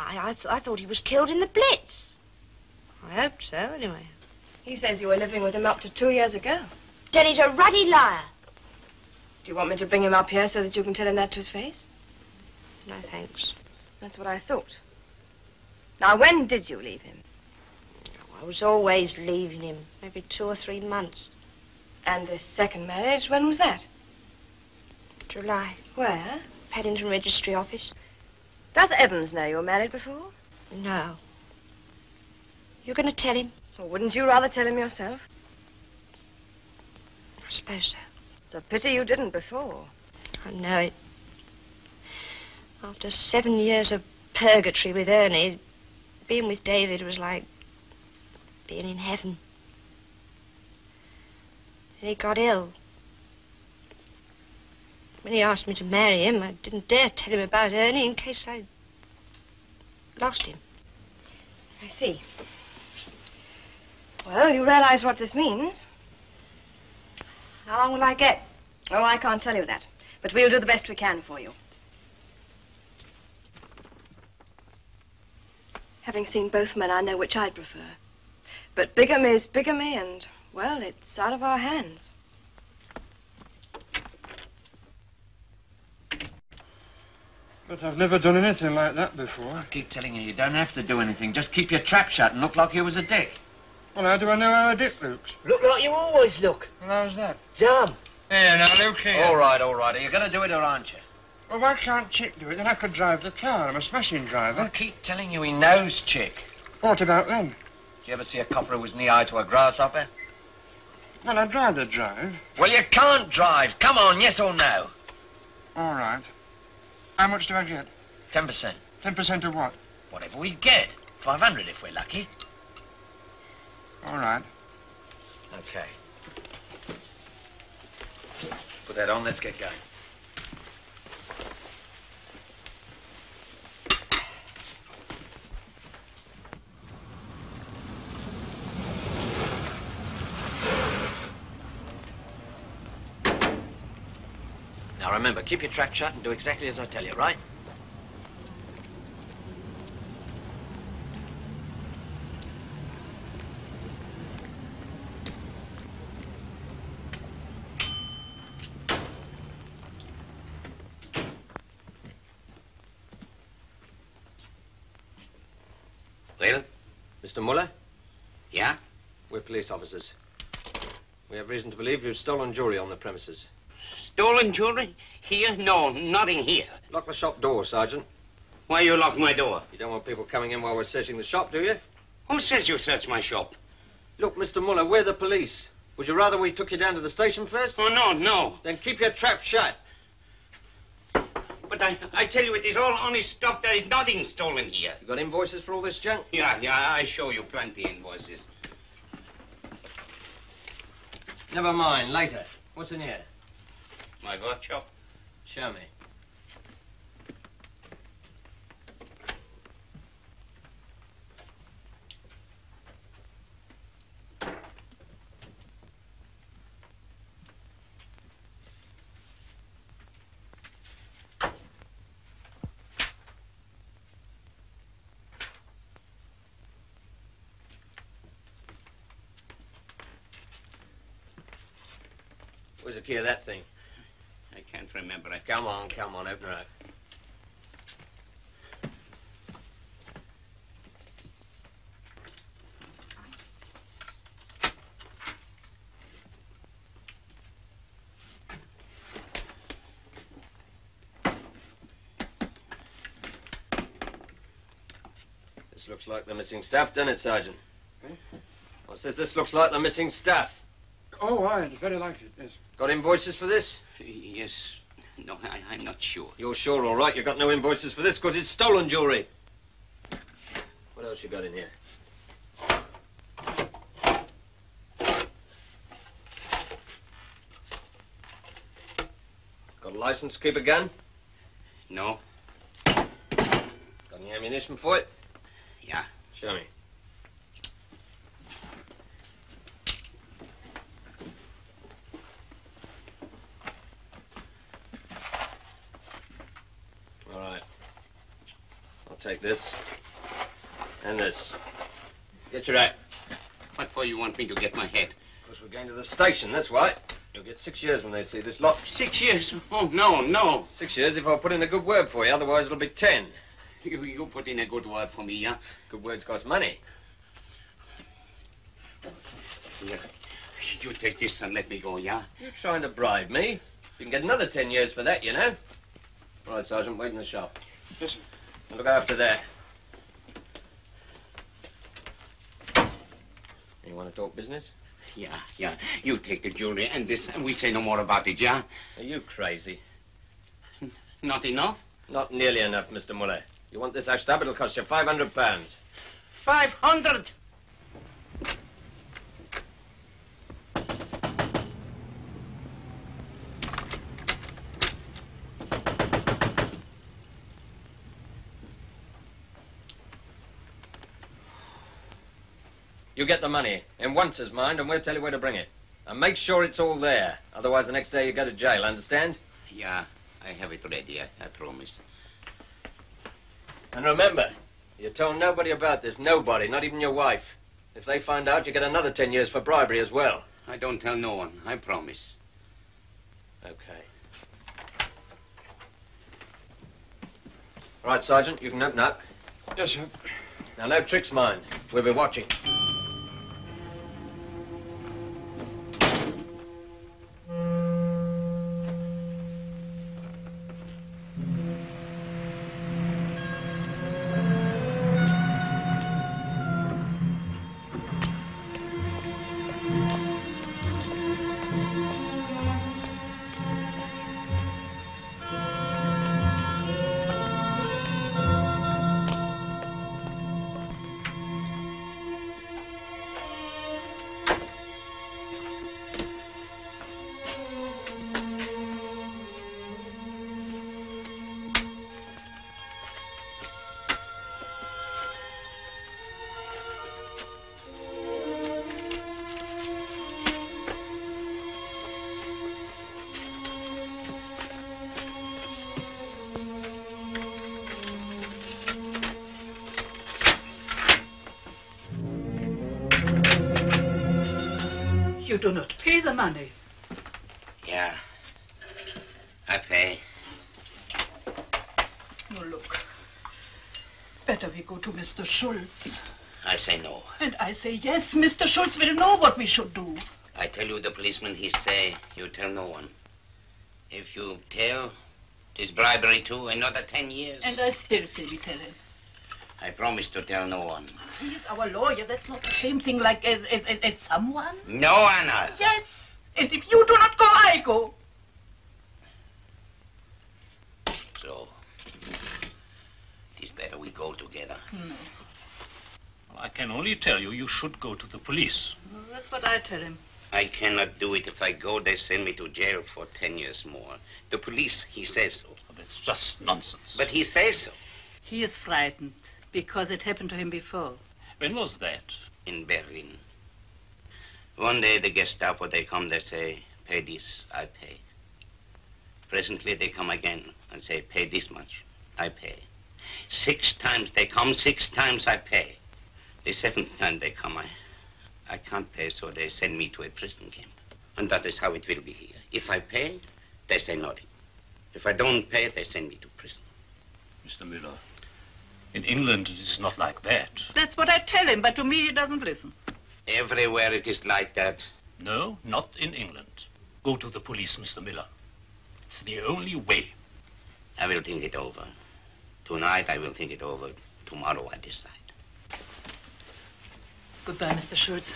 I thought he was killed in the Blitz. I hoped so, anyway. He says you were living with him up to 2 years ago. Then he's a ruddy liar. Do you want me to bring him up here so that you can tell him that to his face? No, thanks. That's what I thought. Now, when did you leave him? I was always leaving him, maybe 2 or 3 months. And this second marriage, when was that? July. Where? Paddington Registry Office. Does Evans know you were married before? No. You're going to tell him? Well, wouldn't you rather tell him yourself? I suppose so. It's a pity you didn't before. I know it. After 7 years of purgatory with Ernie, being with David was like being in heaven. And he got ill. When he asked me to marry him, I didn't dare tell him about Ernie in case I lost him. I see. Well, you realize what this means. How long will I get? Oh, I can't tell you that. But we'll do the best we can for you. Having seen both men, I know which I'd prefer. But bigamy is bigamy, and, well, it's out of our hands. But I've never done anything like that before. I keep telling you, you don't have to do anything. Just keep your trap shut and look like you was a dick. Well, how do I know how a dick looks? Look like you always look. Well, how's that? Dumb. Here, now, look here. All right. Are you going to do it or aren't you? Well, why can't Chick do it? Then I could drive the car. I'm a smashing driver. I keep telling you he knows Chick. What about then? Did you ever see a copper who was knee-high to a grasshopper? Well, I'd rather drive. Well, you can't drive. Come on, yes or no? All right. How much do I get? 10%. 10% of what? Whatever we get. 500 if we're lucky. All right. Okay. Put that on, let's get going. Now remember, keep your trap shut and do exactly as I tell you, right? Well? Mr. Muller? Yeah? We're police officers. We have reason to believe you've stolen jewelry on the premises. Stolen jewelry? Here? No, nothing here. Lock the shop door, Sergeant. Why you lock my door? You don't want people coming in while we're searching the shop, do you? Who says you search my shop? Look, Mr. Muller, we're the police. Would you rather we took you down to the station first? Oh, no. Then keep your trap shut. But I tell you, it is all honest stuff. There is nothing stolen here. You got invoices for all this junk? Yeah, I show you plenty invoices. Never mind, later. What's in here? My workshop. Show me. Where's the key of that thing? I can't remember. Come on, open her up. This looks like the missing stuff, doesn't it, Sergeant? Eh? I says this looks like the missing stuff. Oh, aye, very like it, yes. Got invoices for this? Yes. No, I'm not sure. You're sure, all right. You've got no invoices for this because it's stolen jewelry. What else you got in here? Got a license to keep a gun? No. Got any ammunition for it? Yeah. Show me. All right. I'll take this and this. Get your hat. What for you want me to get my head? Because we're going to the station, that's why. You'll get 6 years when they see this lot. 6 years? Oh, no. 6 years if I put in a good word for you, otherwise it'll be 10. You put in a good word for me, yeah? Good words cost money. Here, you take this and let me go, yeah? You're trying to bribe me. You can get another 10 years for that, you know. All right, Sergeant, wait in the shop. Yes, sir. And look after that. You want to talk business? Yeah. You take the jewelry and this, and we say no more about it, yeah? Are you crazy? Not enough? Not nearly enough, Mr. Muller. You want this ashed up, it'll cost you £500. 500? You get the money in once's mind, and we'll tell you where to bring it. And make sure it's all there. Otherwise, the next day you go to jail, understand? Yeah, I have it ready, I promise. And remember, you tell nobody about this. Nobody, not even your wife. If they find out, you get another 10 years for bribery as well. I don't tell no one, I promise. Okay. All right, Sergeant, you can open up. Yes, sir. Now, no tricks, mind. We'll be watching. You do not pay the money. Yeah. I pay. No, look. Better we go to Mr. Schultz. I say no. And I say yes, Mr. Schultz will know what we should do. I tell you, the policeman, he say, you tell no one. If you tell, it's bribery too, another 10 years. And I still say we tell him. I promise to tell no one. He is our lawyer. That's not the same thing like as someone. No, Anna. Yes. And if you do not go, I go. So, it's better we go together. No. Well, I can only tell you, you should go to the police. That's what I tell him. I cannot do it. If I go, they send me to jail for 10 years more. The police, he says so. That's just nonsense. But he says so. He is frightened because it happened to him before. When was that? In Berlin. One day the Gestapo, they come, they say, pay this, I pay. Presently they come again and say, pay this much, I pay. 6 times they come, 6 times I pay. The 7th time they come, I can't pay, so they send me to a prison camp. And that is how it will be here. If I pay, they say nothing. If I don't pay, they send me to prison. Mr. Müller, in England it is not like that. That's what I tell him, but to me he doesn't listen. Everywhere it is like that. No, not in England. Go to the police, Mr. Miller. It's the only way. I will think it over. Tonight I will think it over. Tomorrow I decide. Goodbye, Mr. Schultz.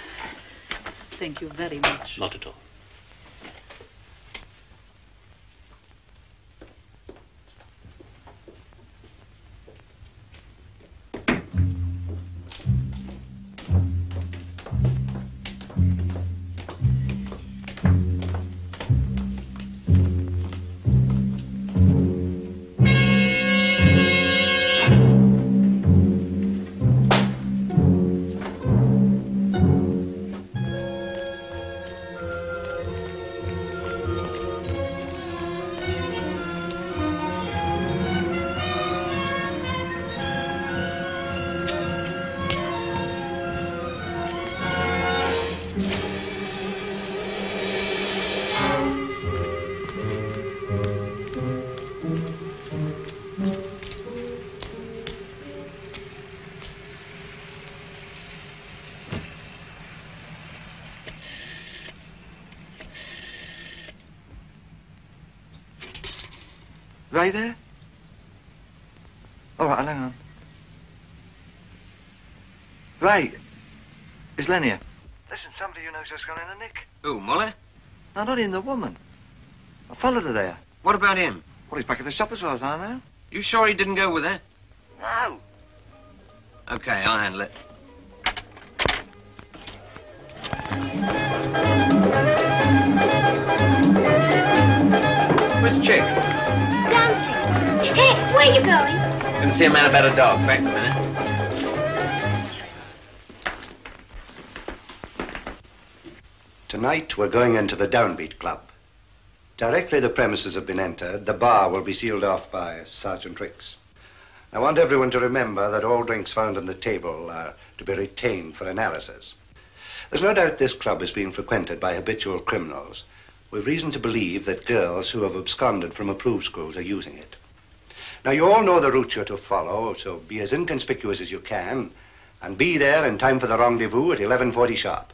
Thank you very much. Not at all. Ray there? All right, I'll hang on. Ray, is Lenny here? Listen, somebody you know's just gone in the nick. Who, Molly? No, not him, the woman. I followed her there. What about him? Well, he's back at the shop as well as I know. You sure he didn't go with her? No. Okay, I'll handle it. Where's Chick? Dancing. Hey, where are you going? Gonna see a man about a dog. Back in a minute. Tonight, we're going into the Downbeat Club. Directly the premises have been entered, the bar will be sealed off by Sergeant Ricks. I want everyone to remember that all drinks found on the table are to be retained for analysis. There's no doubt this club is being frequented by habitual criminals. We've reason to believe that girls who have absconded from approved schools are using it. Now, you all know the route you're to follow, so be as inconspicuous as you can, and be there in time for the rendezvous at 11:40 sharp.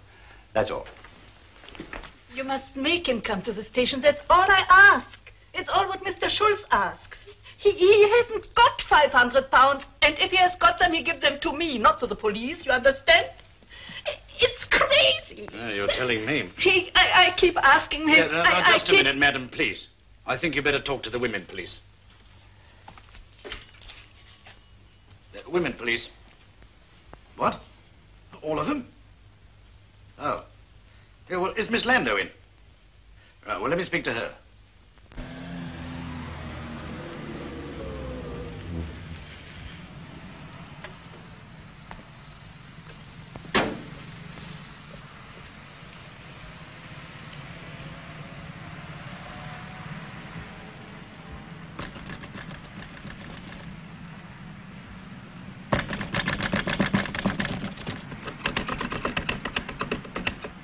That's all. You must make him come to the station. That's all I ask. It's all what Mr. Schultz asks. He hasn't got 500 pounds, and if he has got them, he gives them to me, not to the police, you understand? It's crazy. You're telling me. I keep asking him. Just a minute, madam, please. I think you better talk to the women police. Women police. What? All of them? Oh. Yeah, well, is Miss Lando in? Right, well, let me speak to her.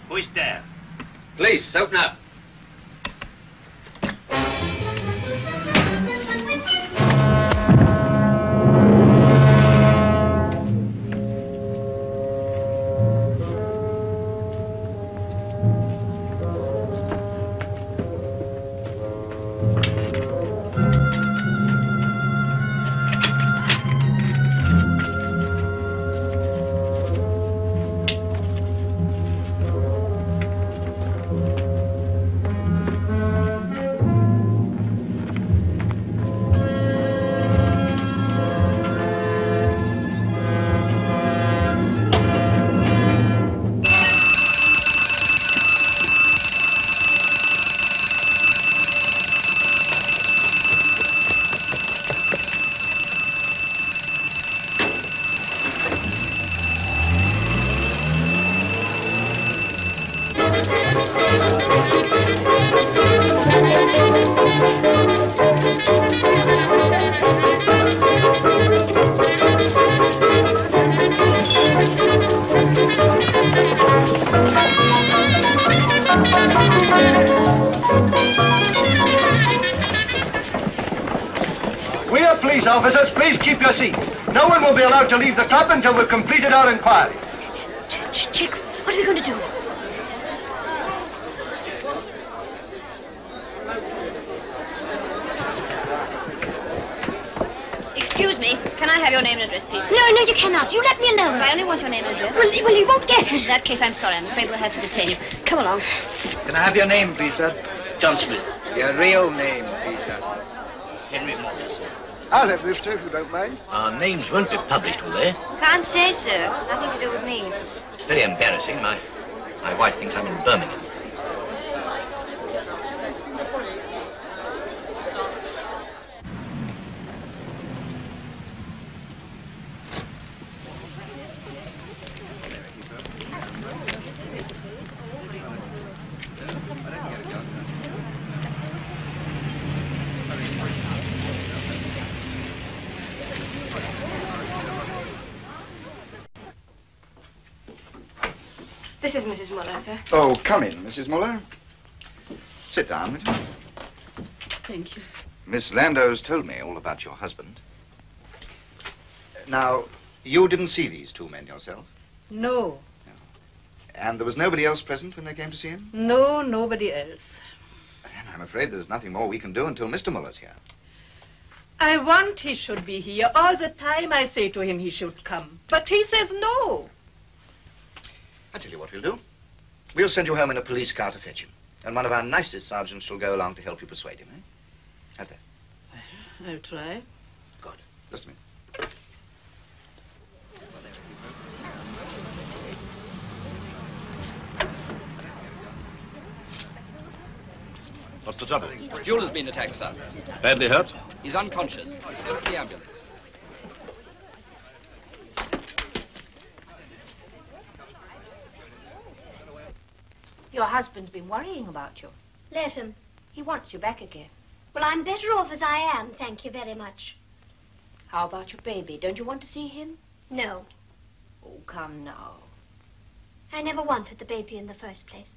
Who is there? Police, open up. We are police officers. Please keep your seats. No one will be allowed to leave the club until we've completed our inquiries. Chick, what are we going to do? Excuse me, can I have your name and address, please? No, you cannot. You let me alone. I only want your name and address. Well, you won't get it. In that case, I'm sorry. I'm afraid we'll have to detain you. Come along. Can I have your name, please, sir? John Smith. Your real name, please, sir. Henry Morris. I'll have this too, if you don't mind. Our names won't be published, will they? Can't say, sir. Nothing to do with me. It's very embarrassing. My wife thinks I'm in Birmingham. This is Mrs. Muller, sir. Oh, come in, Mrs. Muller. Sit down, would you? Thank you. Miss Lando's told me all about your husband. Now, you didn't see these two men yourself? No. And there was nobody else present when they came to see him? No, nobody else. Then I'm afraid there's nothing more we can do until Mr. Muller's here. I want he should be here. All the time I say to him he should come. But he says no. I'll tell you what we'll do. We'll send you home in a police car to fetch him. And one of our nicest sergeants shall go along to help you persuade him, eh? How's that? I'll try. Good. Just a minute. What's the trouble? Jeweller's been attacked, sir. Badly hurt? He's unconscious. He's sent for the ambulance. Your husband's been worrying about you. Let him. He wants you back again. Well, I'm better off as I am, thank you very much. How about your baby? Don't you want to see him? No, Oh, come now. I never wanted the baby in the first place.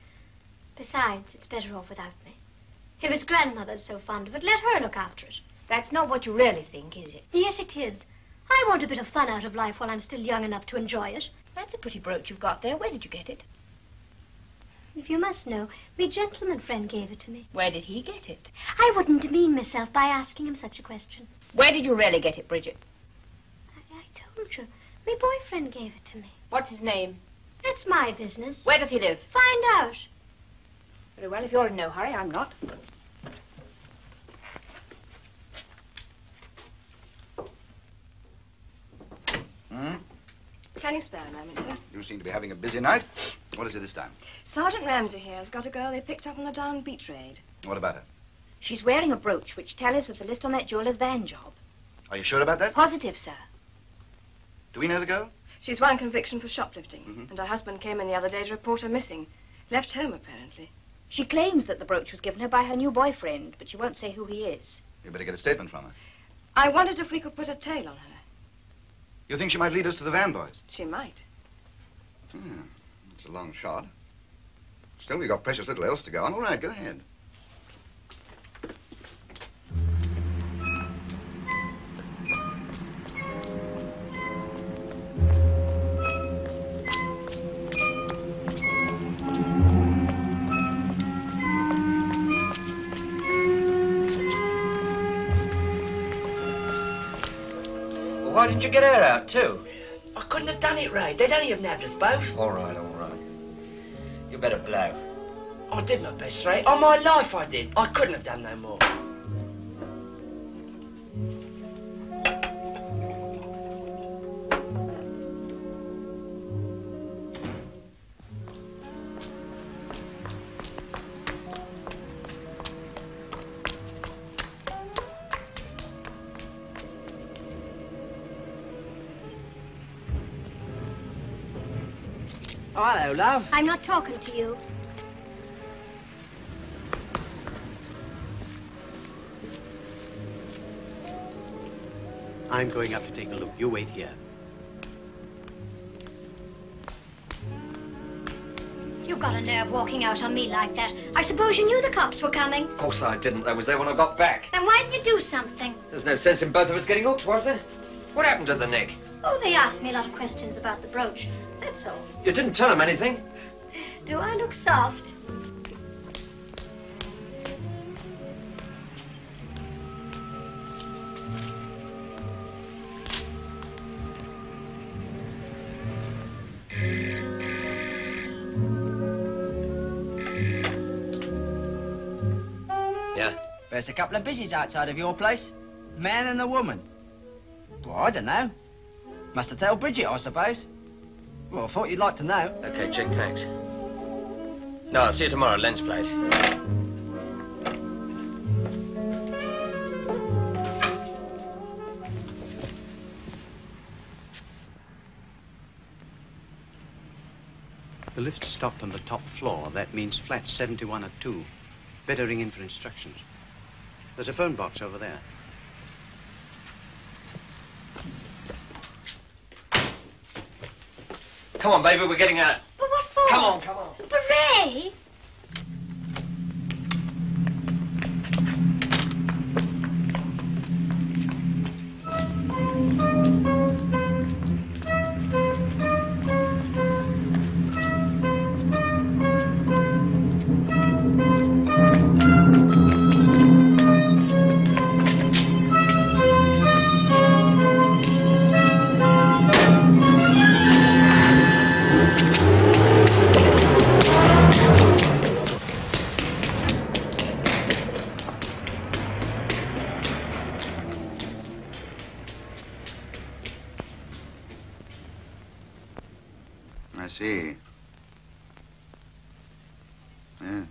Besides, it's better off without me. If its grandmother's so fond of it, let her look after it. That's not what you really think, is it? Yes, it is. I want a bit of fun out of life while I'm still young enough to enjoy it. That's a pretty brooch you've got there. Where did you get it? If you must know, my gentleman friend gave it to me. Where did he get it? I wouldn't demean myself by asking him such a question. Where did you really get it, Bridget? I told you. My boyfriend gave it to me. What's his name? That's my business. Where does he live? Find out. Very well, if you're in no hurry, I'm not. Can you spare a moment, sir? You seem to be having a busy night. What is it this time? Sergeant Ramsey here has got a girl they picked up on the Down Beach raid. What about her? She's wearing a brooch which tallies with the list on that jeweller's van job. Are you sure about that? Positive, sir. Do we know the girl? She's won conviction for shoplifting, and her husband came in the other day to report her missing. Left home, apparently. She claims that the brooch was given her by her new boyfriend, but she won't say who he is. You better get a statement from her. I wondered if we could put a tail on her. You think she might lead us to the van boys? She might. It's a long shot. Still, we've got precious little else to go on. All right, go ahead. Well, why didn't you get her out, too? I couldn't have done it, Ray. They'd only have nabbed us both. All right, all right. You better blow. I did my best, Ray. On my life I did. I couldn't have done no more. Oh, hello, love. I'm not talking to you. I'm going up to take a look. You wait here. You've got a nerve walking out on me like that. I suppose you knew the cops were coming. Of course I didn't. I was there when I got back. Then why didn't you do something? There's no sense in both of us getting hooked, was there? What happened to the neck? Oh, they asked me a lot of questions about the brooch. That's all. You didn't tell them anything. Do I look soft? Yeah. There's a couple of busies outside of your place. Man and a woman. Well, I don't know. Must have told Bridget, I suppose. Well, I thought you'd like to know. Okay, Chick, thanks. No, I'll see you tomorrow at Len's place. The lift stopped on the top floor. That means flat 71 at 2. Better ring in for instructions. There's a phone box over there. Come on, baby, we're getting out. But what for? Come on, come on. But Ray! I see. Yeah.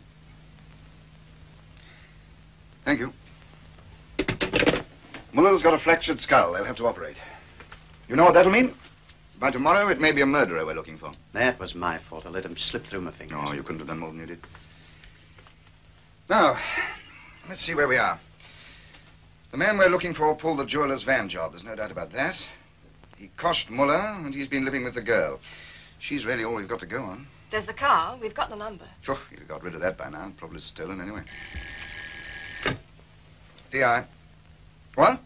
Thank you. Muller's got a fractured skull. They'll have to operate. You know what that'll mean? By tomorrow, it may be a murderer we're looking for. That was my fault. I let him slip through my fingers. No, you couldn't have done more than you did. Now, let's see where we are. The man we're looking for pulled the jeweler's van job. There's no doubt about that. He coshed Muller, and he's been living with the girl. She's really all we've got to go on. There's the car. We've got the number. Sure, you've got rid of that by now. Probably stolen anyway. D.I. What?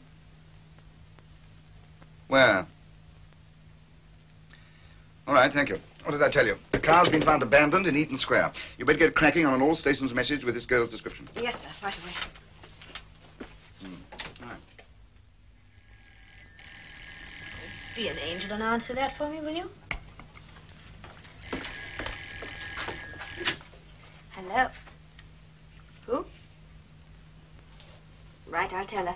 Where? All right, thank you. What did I tell you? The car's been found abandoned in Eaton Square. You better get cracking on an all stations message with this girl's description. Yes, sir. Right away. Be an angel and answer that for me, will you? Hello. Who? Right, I'll tell her.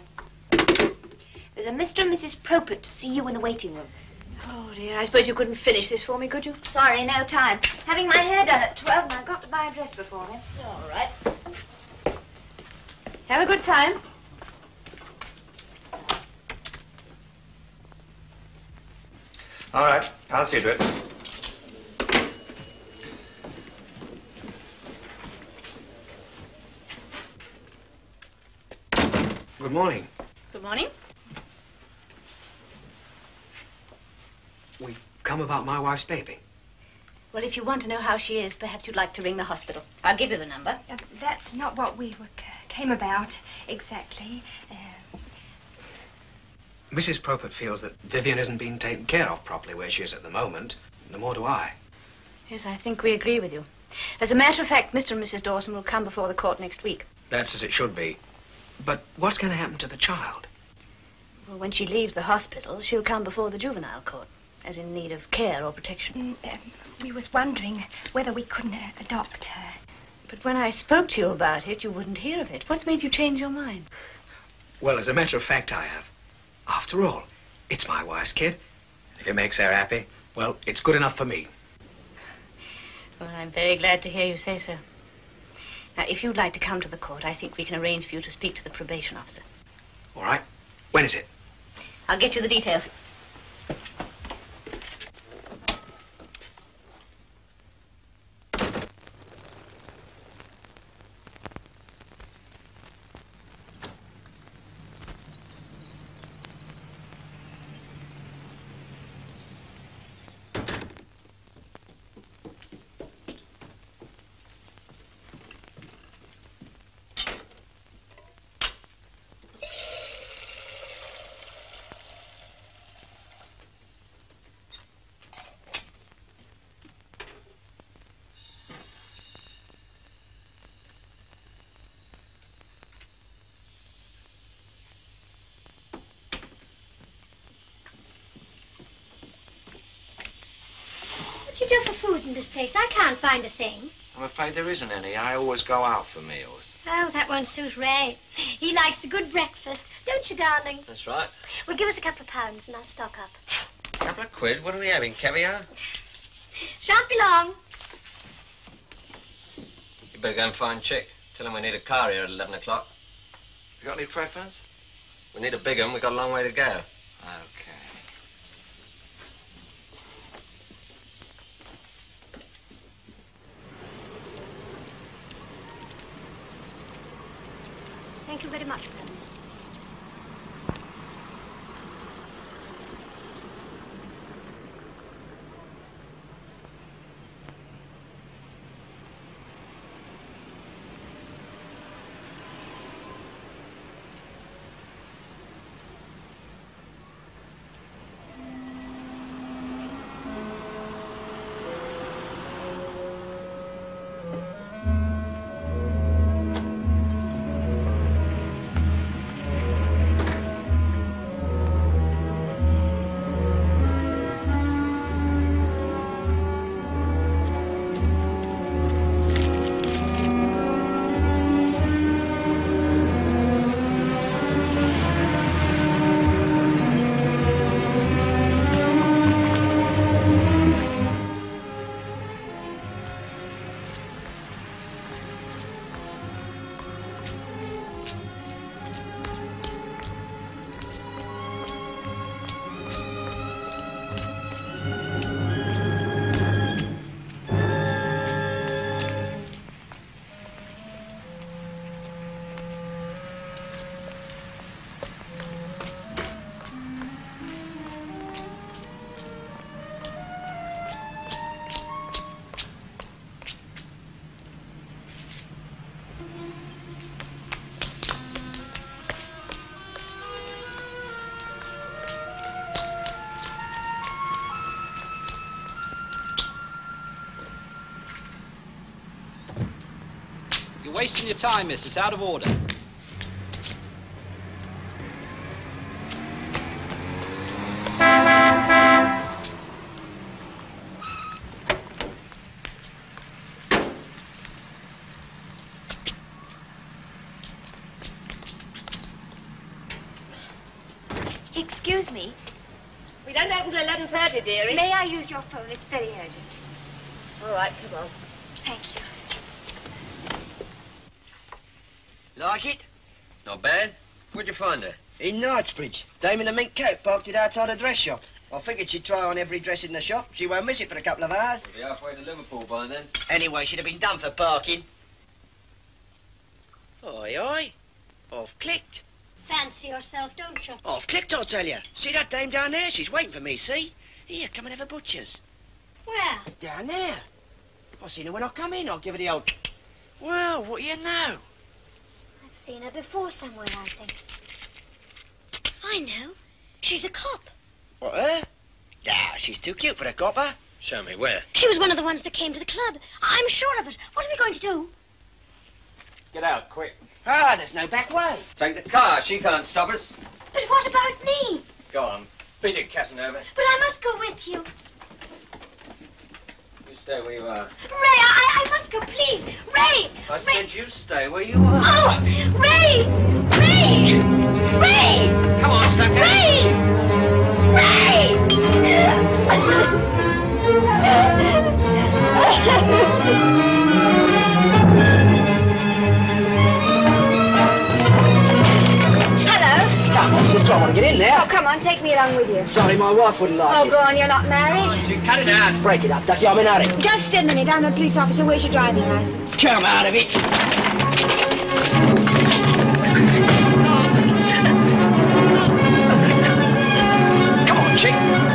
There's a Mr. and Mrs. Propert to see you in the waiting room. Oh, dear. I suppose you couldn't finish this for me, could you? Sorry, no time. Having my hair done at 12, and I've got to buy a dress before then. All right. Have a good time. All right, I'll see you to it. Good morning. Good morning. We come about my wife's baby. Well, if you want to know how she is, perhaps you'd like to ring the hospital. I'll give you the number. That's not what we came about exactly. Mrs. Propert feels that Vivian isn't being taken care of properly where she is at the moment. The more do I. Yes, I think we agree with you. As a matter of fact, Mr. and Mrs. Dawson will come before the court next week. That's as it should be. But what's going to happen to the child? Well, when she leaves the hospital, she'll come before the juvenile court, as in need of care or protection. We was wondering whether we couldn't adopt her. But when I spoke to you about it, you wouldn't hear of it. What's made you change your mind? Well, as a matter of fact, I have. After all, it's my wife's kid. If it makes her happy, well, it's good enough for me. Well, I'm very glad to hear you say so. Now, if you'd like to come to the court, I think we can arrange for you to speak to the probation officer. All right. When is it? I'll get you the details. What do you do for food in this place? I can't find a thing. I'm afraid there isn't any. I always go out for meals. Oh, that won't suit Ray. He likes a good breakfast. Don't you, darling? That's right. Well, give us a couple of pounds and I'll stock up. A couple of quid? What are we having, caviar? Shan't be long. You better go and find Chick. Tell him we need a car here at 11 o'clock. You got any preference? We need a big one. We've got a long way to go. Okay. Thank you very much, Brother. You're wasting your time, miss. It's out of order. Excuse me. We don't open till 11:30, dearie. May I use your phone? It's very urgent. All right, come on. Thank you. Like it? Not bad. Where'd you find her? In Knightsbridge. Dame in a mink coat parked it outside a dress shop. I figured she'd try on every dress in the shop. She won't miss it for a couple of hours. We'll be halfway to Liverpool by then. Anyway, she'd have been done for parking. Oi, oi. I've clicked. Fancy yourself, don't you? I've clicked, I'll tell you. See that dame down there? She's waiting for me, see? Here, come and have a butcher's. Where? Down there. I seen her when I come in. I'll give her the old... Well, what do you know? I've seen her before somewhere, I think. I know. She's a cop. What, her? Nah, she's too cute for a copper. Show me where. She was one of the ones that came to the club. I'm sure of it. What are we going to do? Get out, quick. Ah, there's no back way. Take the car. She can't stop us. But what about me? Go on. Beat it, Casanova. But I must go with you. You stay where you are. Ray, I must go, please. Ray! I said you stay where you are. Oh! Ray! Ray! Ray! Come on, sucker. Ray! Hello. Come on, sister, I want to get in there. Oh, come on, take me along with you. Sorry, my wife wouldn't like Oh, it. go on, you're not married. You cut it out. Break it up, Ducky, I'm in a hurry. Just a minute, I'm a police officer. Where's your driving license? Come out of it. Come on, chick. Move on.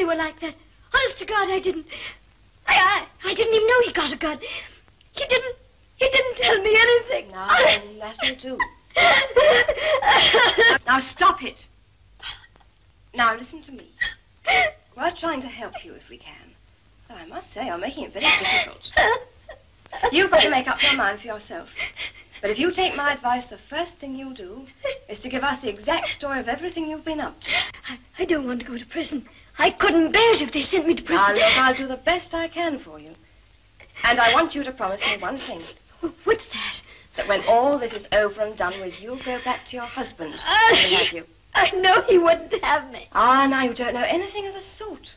Like that. Honest to God, I didn't. I didn't even know he got a gun. He didn't tell me anything. Now, that'll do. Now, stop it. Now, listen to me. We're trying to help you if we can. Though I must say, you're making it very difficult. You've got to make up your mind for yourself. But if you take my advice, the first thing you'll do is to give us the exact story of everything you've been up to. I don't want to go to prison. I couldn't bear it if they sent me to prison. Now, look, I'll do the best I can for you. And I want you to promise me one thing. What's that? That when all this is over and done with, you'll go back to your husband. He'll have you. I know he wouldn't have me. Ah, now you don't know anything of the sort.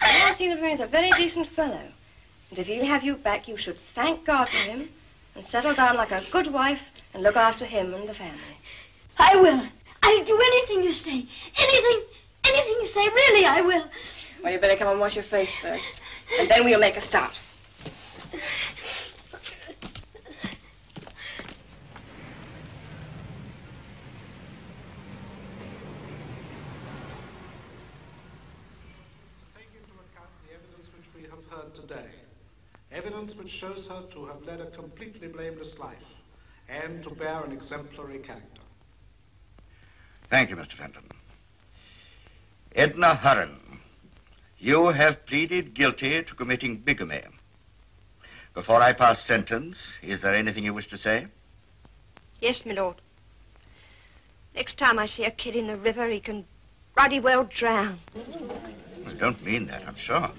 All I've seen of him is a very decent fellow. And if he'll have you back, you should thank God for him and settle down like a good wife and look after him and the family. I will. I'll do anything you say. Anything you say. Really, I will. Well, you better come and wash your face first. And then we'll make a start. Today, Evidence which shows her to have led a completely blameless life and to bear an exemplary character. Thank you, Mr. Fenton. Edna Hurren, you have pleaded guilty to committing bigamy. Before I pass sentence, is there anything you wish to say? Yes, my lord. Next time I see a kid in the river, he can bloody well drown. I don't mean that, I'm sure.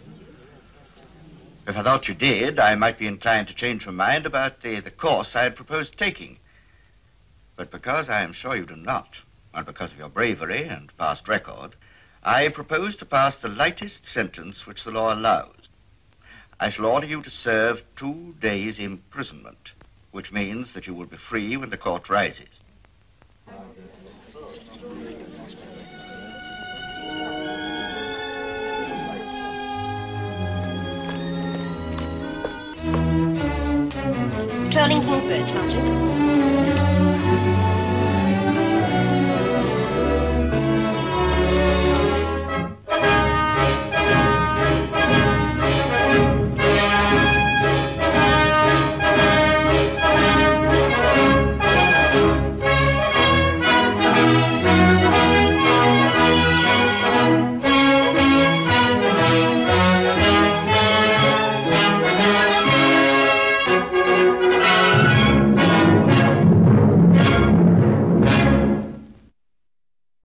If I thought you did, I might be inclined to change my mind about the course I had proposed taking. But because I am sure you do not, and because of your bravery and past record, I propose to pass the lightest sentence which the law allows. I shall order you to serve 2 days' imprisonment, which means that you will be free when the court rises. Patrolling King's Road, Sergeant.